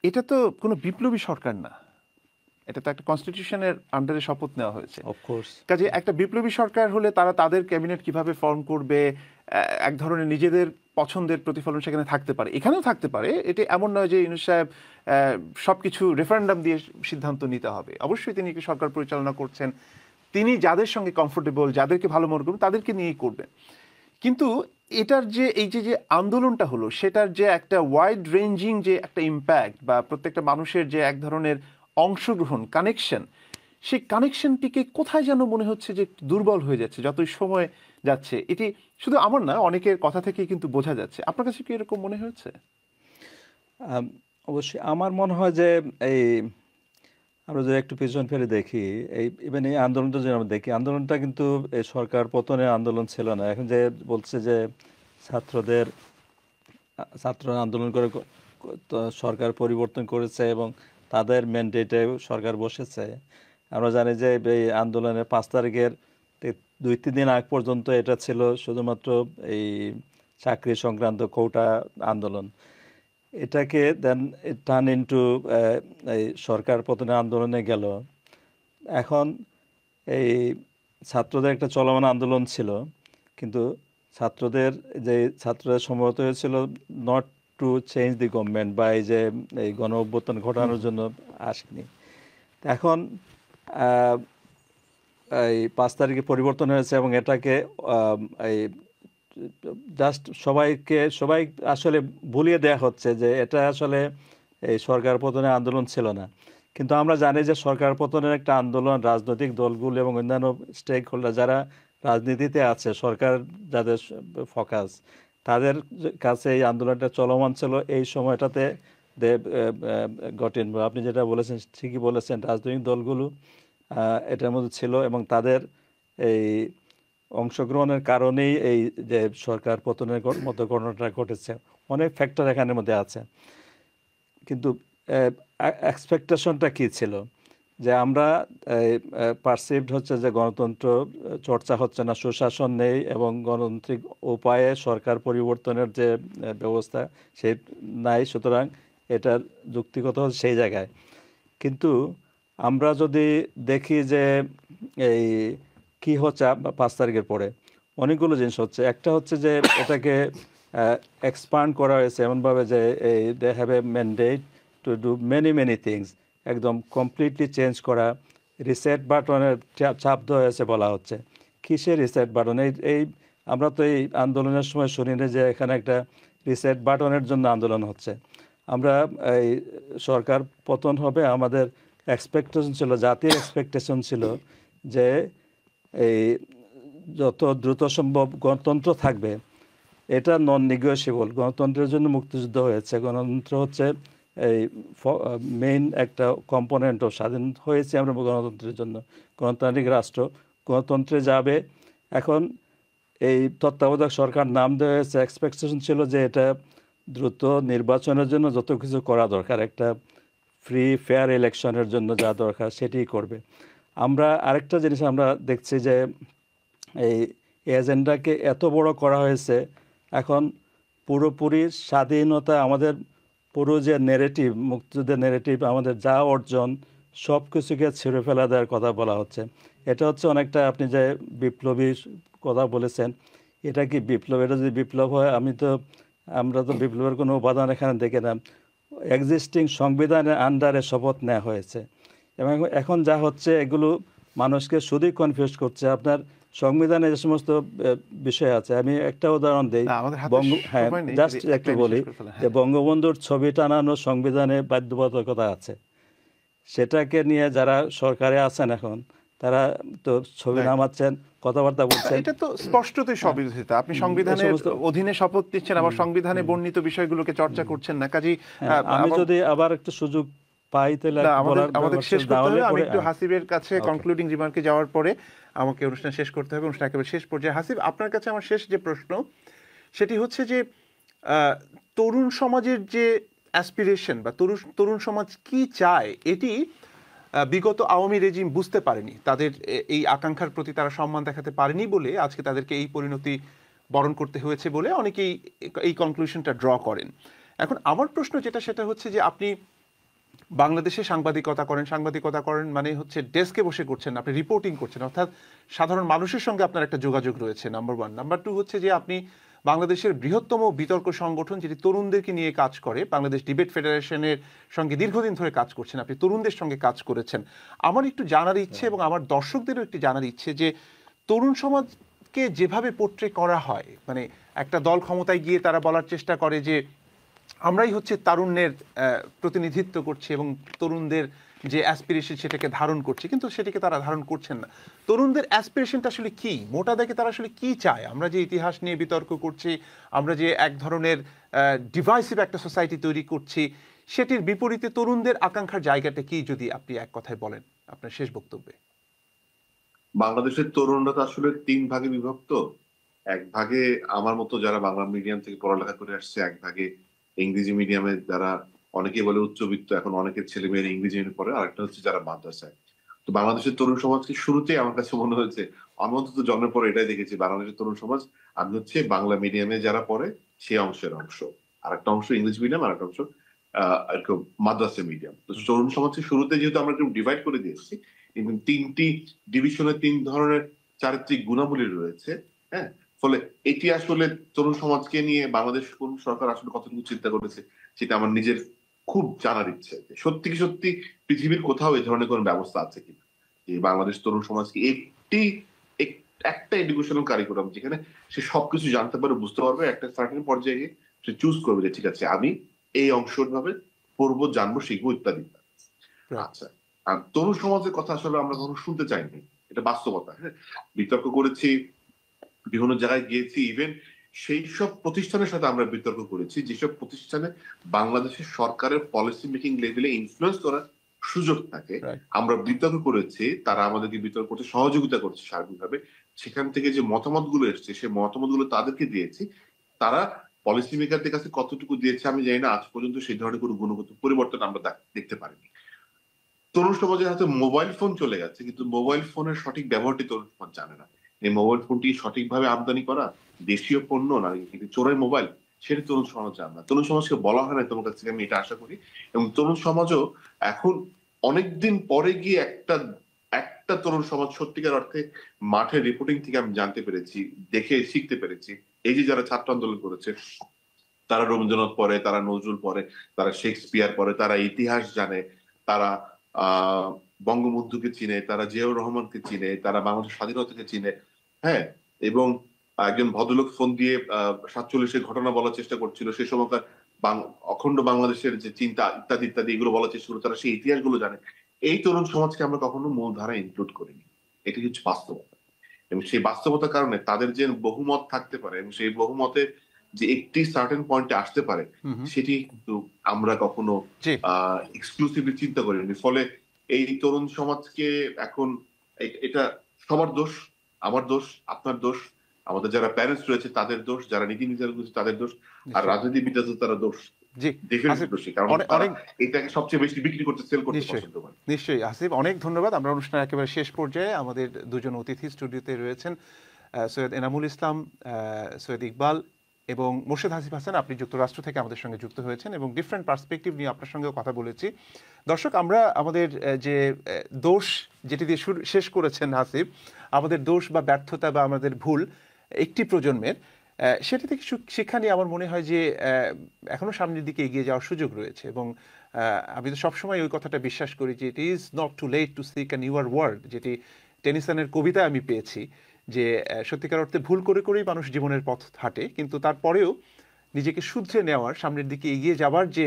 এটা তো কোনো বিপ্লবী সরকার না, এটা তো একটা কনস্টিটিউশনের আন্ডারে শপথ নেওয়া হয়েছে। অফকোর্স কাজে একটা বিপ্লবী সরকার হলে তারা তাদের ক্যাবিনেট কিভাবে ফর্ম করবে, এক ধরনের নিজেদের পছন্দের প্রতিফলন সেখানে থাকতে পারে, এখানেও থাকতে পারে। এটা এমন নয় যে ইউনূস সাহেব সবকিছু রেফারেন্ডাম দিয়ে সিদ্ধান্ত নিতে হবে। অবশ্যই তিনি কি সরকার পরিচালনা করছেন, তিনি যাদের সঙ্গে কমফোর্টেবল, যাদেরকে ভালো মনে করবেন তাদেরকে নিয়েই করবেন। কিন্তু এটার যে এই যে আন্দোলনটা হলো সেটার যে একটা ওয়াইড রেঞ্জিং যে একটা ইম্প্যাক্ট বা প্রত্যেকটা মানুষের যে এক ধরনের অংশগ্রহণ, কানেকশন, সেই কানেকশনটিকে কোথায় যেন মনে হচ্ছে যে দুর্বল হয়ে যাচ্ছে যতই সময় যাচ্ছে। এটি শুধু আমার না, অনেকের কথা থেকে কিন্তু বোঝা যাচ্ছে। আপনার কাছে কি এরকম মনে হয়েছে? অবশ্যই আমার মনে হয় যে এই আমরা যদি একটু পিছন ফেলে দেখি, এই ইভেন এই আন্দোলনটা যদি আমরা দেখি, আন্দোলনটা কিন্তু এই সরকার পতনের আন্দোলন ছিল না। এখন যে বলছে যে ছাত্ররা আন্দোলন করে সরকার পরিবর্তন করেছে এবং তাদের ম্যান্ডেটে সরকার বসেছে। আমরা জানি যে এই আন্দোলনের 5 তারিখের 2-3 দিন আগ পর্যন্ত এটা ছিল শুধুমাত্র এই চাকরি সংক্রান্ত কোটা আন্দোলন। এটাকে দেন টার্ন ইনটু এই সরকার পতনের আন্দোলনে গেল। এখন এই ছাত্রদের একটা চলমান আন্দোলন ছিল, কিন্তু ছাত্রদের সম্ভবত হয়েছিল not to change the government বা এই যে এই গণ অভ্যুত্থান ঘটানোর জন্য আসেনি। এখন এই 5 তারিখে পরিবর্তন হয়েছে এবং এটাকে এই জাস্ট সবাই আসলে ভুলিয়ে দেওয়া হচ্ছে যে এটা আসলে এই সরকার পতনের আন্দোলন ছিল না। কিন্তু আমরা জানি যে সরকার পতনের একটা আন্দোলন রাজনৈতিক দলগুলো এবং অন্যান্য স্টেক হোল্ডার যারা রাজনীতিতে আছে, সরকার যাদের ফোকাস, তাদের কাছে এই আন্দোলনটা চলমান ছিল। এই সময়টাতে আপনি যেটা বলেছেন ঠিকই বলেছেন, রাজনৈতিক দলগুলো এটার মধ্যে ছিল এবং তাদের এই অংশগ্রহণের কারণেই এই যে সরকার পতনের মতো ঘটনাটা ঘটেছে। অনেক ফ্যাক্টর এখানের মধ্যে আছে, কিন্তু এক্সপেকটেশনটা কি ছিল যে আমরা পারসিভড হচ্ছে যে গণতন্ত্র চর্চা হচ্ছে না, সুশাসন নেই এবং গণতান্ত্রিক উপায়ে সরকার পরিবর্তনের যে ব্যবস্থা সে নাই, সুতরাং এটার যুক্তিগত হচ্ছে সেই জায়গায়। কিন্তু আমরা যদি দেখি যে এই কি হচ্ছে 5 তারিখের পরে, অনেকগুলো জিনিস হচ্ছে। একটা হচ্ছে যে এটাকে এক্সপান্ড করা হয়েছে এমনভাবে যে এই they have a mandate to do many things, একদম কমপ্লিটলি চেঞ্জ করা। রিসেট বাটনের চাপ দেওয়া হয়েছে বলা হচ্ছে। কিসের রিসেট বাটন? এই আমরা তো এই আন্দোলনের সময় শুনি না যে এখানে একটা রিসেট বাটনের জন্য আন্দোলন হচ্ছে। আমরা এই সরকার পতন হবে, আমাদের এক্সপেকটেশন ছিল, জাতির এক্সপেকটেশন ছিল যে এই যত দ্রুত সম্ভব গণতন্ত্র থাকবে এটা নন নেগোশিয়েবল। গণতন্ত্রের জন্য মুক্তিযুদ্ধ হয়েছে, গণতন্ত্র হচ্ছে এই মেইন একটা কম্পোনেন্ট। স্বাধীন হয়েছে আমরা গণতন্ত্রের জন্য, গণতান্ত্রিক রাষ্ট্র, গণতন্ত্রে যাবে। এখন এই তত্ত্বাবধায়ক সরকার নাম দেওয়া হয়েছে, এক্সপেকটেশন ছিল যে এটা দ্রুত নির্বাচনের জন্য যত কিছু করা দরকার, একটা ফ্রি ফেয়ার ইলেকশনের জন্য যা দরকার সেটিই করবে। আমরা আরেকটা জিনিস আমরা দেখছি যে এই এজেন্ডাকে এত বড় করা হয়েছে, এখন পুরোপুরি স্বাধীনতা, আমাদের পুরো যে নেরেটিভ, মুক্তিযুদ্ধের নেরেটিভ, আমাদের যা অর্জন সব কিছুকে ছেড়ে ফেলা দেওয়ার কথা বলা হচ্ছে। এটা হচ্ছে অনেকটা, আপনি যে বিপ্লবী কথা বলেছেন, এটা কি বিপ্লব? এটা যদি বিপ্লব হয়, আমরা তো বিপ্লবের কোনো উপাদান এখানে দেখে না। এক্সিস্টিং সংবিধানের আন্ডারে শপথ নেওয়া হয়েছে এবং এখন যা হচ্ছে এগুলো মানুষকে শুধুই কনফিউজ করছে। আপনার সংবিধানে যে সমস্ত বিষয় আছে, আমি একটা উদাহরণ দিই, হ্যাঁ জাস্ট একটু বলি যে বঙ্গবন্ধুর ছবি টানানো সংবিধানে বাধ্যবাধকতা আছে। সেটাকে নিয়ে যারা সরকারে আছেন এখন, তারা তো ছবি নামাচ্ছেন, কথাবার্তা বলছেন, এটা তো স্পষ্টতই স্ববিরোধিতা। আপনি সংবিধানের অধীনে শপথ নিচ্ছেন, আবার সংবিধানে বর্ণিত বিষয়গুলোকে চর্চা করছেন না। কাজেই আমি যদি আবার একটা সুযোগ পাই তাহলে আমাদের শেষ করতে হবে। আমি একটু হাসিবের কাছে কনক্লুডিং রিমার্কে যাওয়ার পরে আমাকে অনুষ্ঠান শেষ করতে হবে। অনুষ্ঠান একেবারে শেষ পর্যায়ে। হাসিব, আপনার কাছে আমার শেষ যে প্রশ্ন সেটি হচ্ছে যে তরুণ সমাজের যে অ্যাসপিরেশন বা তরুণ সমাজ কি চায়, এটি বিগত আওয়ামী রেজিম বুঝতে পারেনি। তাদের এই আকাঙ্ক্ষার প্রতি তারা সম্মান দেখাতে পারেনি বলে আজকে তাদেরকে এই পরিণতি বরণ করতে হয়েছে বলে অনেকেই এই কনক্লুশনটা ড্র করেন। এখন আমার প্রশ্ন যেটা, সেটা হচ্ছে যে আপনি বাংলাদেশে সাংবাদিকতা করেন মানে হচ্ছে ডেস্কে বসে করছেন, আপনি রিপোর্টিং করছেন, অর্থাৎ সাধারণ মানুষের সঙ্গে আপনার একটা যোগাযোগ রয়েছে, নাম্বার ওয়ান। নাম্বার টু হচ্ছে যে আপনি বাংলাদেশের বৃহত্তম বিতর্ক সংগঠন যেটি তরুণদেরকে নিয়ে কাজ করে, বাংলাদেশ ডিবেট ফেডারেশনের সঙ্গে দীর্ঘদিন ধরে কাজ করছেন, আপনি তরুণদের সঙ্গে কাজ করেছেন। আমার একটু জানার ইচ্ছে এবং আমার দর্শকদেরও একটু জানার ইচ্ছে যে তরুণ সমাজকে যেভাবে পোট্রে করা হয়, মানে একটা দল ক্ষমতায় গিয়ে তারা বলার চেষ্টা করে যে আমরাই হচ্ছে তারুণ্যের প্রতিনিধিত্ব করছি এবং তরুণদের যে অ্যাসপিরেশন সেটাকে ধারণ করছে, কিন্তু সেটাকে তারা ধারণ করছেন না। তরুণদের অ্যাসপিরেশনটা আসলে কি, মোটা দাগে তারা আসলে কি চায়? আমরা যে ইতিহাস নিয়ে বিতর্ক করছি, আমরা যে এক ধরনের ডিভাইসিভ একটা সোসাইটি তৈরি করছি, সেটির বিপরীতে তরুণদের আকাঙ্ক্ষার জায়গাটা কি, যদি আপনি এক কথায় বলেন আপনার শেষ বক্তব্যে। বাংলাদেশের তরুণরা তো আসলে 3 ভাগে বিভক্ত। এক ভাগে আমার মতো যারা বাংলা মিডিয়াম থেকে পড়ালেখা করে আসছে, এক ভাগে ইংরেজি মিডিয়ামে যারা, অনেকে বলে উচ্চবিত্ত, এখন অনেকের ছেলে মেয়েরা ইংরেজি মিডিয়ামে পড়ে, আরেকটা হচ্ছে যারা মাদ্রাসায়। তো বাংলাদেশের তরুণ সমাজকে শুরুতেই আমার কাছে মনে হয়েছে, আমি অন্তত জন্মের পরে এটাই দেখেছি, বাংলাদেশের তরুণ সমাজ আমি হচ্ছে বাংলা মিডিয়ামে যারা পড়ে সেই অংশের অংশ, আরেকটা অংশ ইংলিশ মিডিয়াম, আরেকটা অংশ এরকম মাদ্রাসা মিডিয়াম। তো তরুণ সমাজকে শুরুতে যেহেতু আমরা একটু ডিভাইড করে দিয়েছি, এবং 3টি ডিভিশনে 3 ধরনের চারিত্রিক গুণাবলী রয়েছে, হ্যাঁ, ফলে এটি আসলে তরুণ সমাজকে নিয়ে বাংলাদেশ কোন সরকার আসলে কতটুকু চিন্তা করেছে সেটা আমার নিজের খুব জানার ইচ্ছে। সত্যি কি সত্যি পৃথিবীর কোথাও এই ধরনের কোনো ব্যবস্থা আছে কিনা, যে বাংলাদেশ তরুণ সমাজকে একটা এডুকেশনাল কারিকুলাম যেখানে সে সবকিছু জানতে পারে, বুঝতে পারবে, একটা সার্টেন পর্যায়ে সে চুজ করবে যে ঠিক আছে আমি এই অংশ ভাবে পড়বো, জানবো, শিখবো ইত্যাদি। আচ্ছা, আর তরুণ সমাজের কথা আসলে আমরা কখনো শুনতে চাইনি, এটা বাস্তবতা। হ্যাঁ, বিতর্ক করেছি, বিভিন্ন জায়গায় গিয়েছি, ইভেন সেই সব প্রতিষ্ঠানের সাথে আমরা বিতর্ক করেছি যেসব প্রতিষ্ঠানে বাংলাদেশের সরকারের পলিসি মেকিং লেভেলে ইনফ্লুয়েন্স করার সুযোগ থাকে, আমরা বিতর্ক করেছি, তারা আমাদেরকে বিতর্ক করতে সহযোগিতা করছে সার্বিকভাবে। সেখান থেকে যে মতামত গুলো এসছে সেই মতামত গুলো তাদেরকে দিয়েছি, তারা পলিসি মেকারদের কাছে কতটুকু দিয়েছে আমি জানি না, আজ পর্যন্ত সেই ধরনের কোনো গুণগত পরিবর্তন আমরা দেখতে পারিনি। তরুণ সমাজের হাতে মোবাইল ফোন চলে গেছে, কিন্তু মোবাইল ফোনের সঠিক ব্যবহারটি তরুণ সমাজ জানে না। এই মোবাইল ফোনটি সঠিকভাবে আমদানি করা দেশীয় পণ্য না চোরাই মোবাইল, সেটা তরুণ সমাজ জানে না। তরুণ সমাজকে বলা হয় না তোমার কাছ থেকে, আমি এটা আশা করি। এবং তরুণ সমাজও এখন অনেকদিন পরে গিয়ে একটা তরুণ সমাজ সত্যিকার অর্থে মাঠে রিপোর্টিং থেকে আমি জানতে পেরেছি, দেখে শিখতে পেরেছি। এই যে যারা ছাত্র আন্দোলন করেছে, তারা রবীন্দ্রনাথ পড়ে, তারা নজরুল পড়ে, তারা শেক্সপিয়ার পড়ে, তারা ইতিহাস জানে, তারা বঙ্গবন্ধুকে চিনে, তারা জিয়াউর রহমানকে চিনে, তারা বাংলাদেশের স্বাধীনতাকে চিনে। হ্যাঁ, এবং একজন ভদ্রলোক ফোন দিয়ে 47-এর ঘটনা বলার চেষ্টা করছিল, সে সময়কার অখণ্ড বাংলাদেশের যে চিন্তা ইত্যাদি ইত্যাদি এগুলো বলার চেষ্টা করলো, তারা সেই ইতিহাসগুলো জানে। এই তরুণ সমাজকে আমরা কখনো মূল ধারায় ইনক্লুড করিনি, এটি হচ্ছে বাস্তবতা। এবং সেই বাস্তবতার কারণে তাদের যে বহুমত থাকতে পারে এবং সেই বহুমতে যে একটি সার্টেন পয়েন্টে আসতে পারে, সেটি কিন্তু আমরা কখনো এক্সক্লুসিভলি চিন্তা করিনি। ফলে এই তরুণ সমাজকে এখন এটা সবার দোষ, আমার দোষ, আপনার দোষ, আমাদের যারা প্যারেন্টস রয়েছে তাদের দোষ, যারা নীতি নির্ধারক রয়েছে তাদের দোষ, আর রাজনীতিবিদ তারা দোষ। এটাকে সবচেয়ে বেশি বিক্রি করতে, সেল করতে পছন্দ করে। নিশ্চয়ই আসিফ, অনেক ধন্যবাদ। আমরা অনুষ্ঠানের একেবারে শেষ পর্যায়ে, আমাদের দুজন অতিথি স্টুডিওতে রয়েছেন, সৈয়দ এনামুল ইসলাম, সৈয়দ ইকবাল এবং মোর্শেদ হাসিফ হাসান। আপনি যুক্তরাষ্ট্র থেকে আমাদের সঙ্গে যুক্ত হয়েছেন এবং ডিফারেন্ট পার্সপেক্টিভ নিয়ে আপনার সঙ্গেও কথা বলেছি। দর্শক, আমরা আমাদের যে দোষ যেটি দিয়ে শেষ করেছেন হাসিফ, আমাদের দোষ বা ব্যর্থতা বা আমাদের ভুল একটি প্রজন্মের, সেটি থেকে শিক্ষা নিয়ে আমার মনে হয় যে এখনো সামনের দিকে এগিয়ে যাওয়ার সুযোগ রয়েছে। এবং আমি তো সবসময় ওই কথাটা বিশ্বাস করি যে it is not too late to seek a newer world, যেটি টেনিসনের কবিতায় আমি পেয়েছি, যে সত্যিকার অর্থে ভুল করে করেই মানুষ জীবনের পথ হাঁটে, কিন্তু তারপরেও নিজেকে শুধরে নেওয়ার, সামনের দিকে এগিয়ে যাওয়ার যে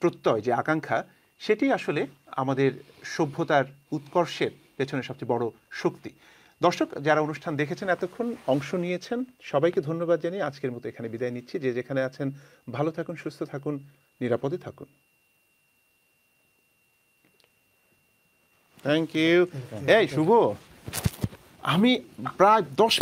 প্রত্যয়, যে আকাঙ্ক্ষা, সেটি আসলে আমাদের সভ্যতার উৎকর্ষের পেছনে সবচেয়ে বড় শক্তি। দর্শক, যারা অনুষ্ঠান দেখেছেন, এতক্ষণ অংশ নিয়েছেন, সবাইকে ধন্যবাদ জানিয়ে আজকের মতো এখানে বিদায় নিচ্ছি। যে যেখানে আছেন ভালো থাকুন, সুস্থ থাকুন, নিরাপদে থাকুন। Thank you. এই শুভ, আমি প্রায় 10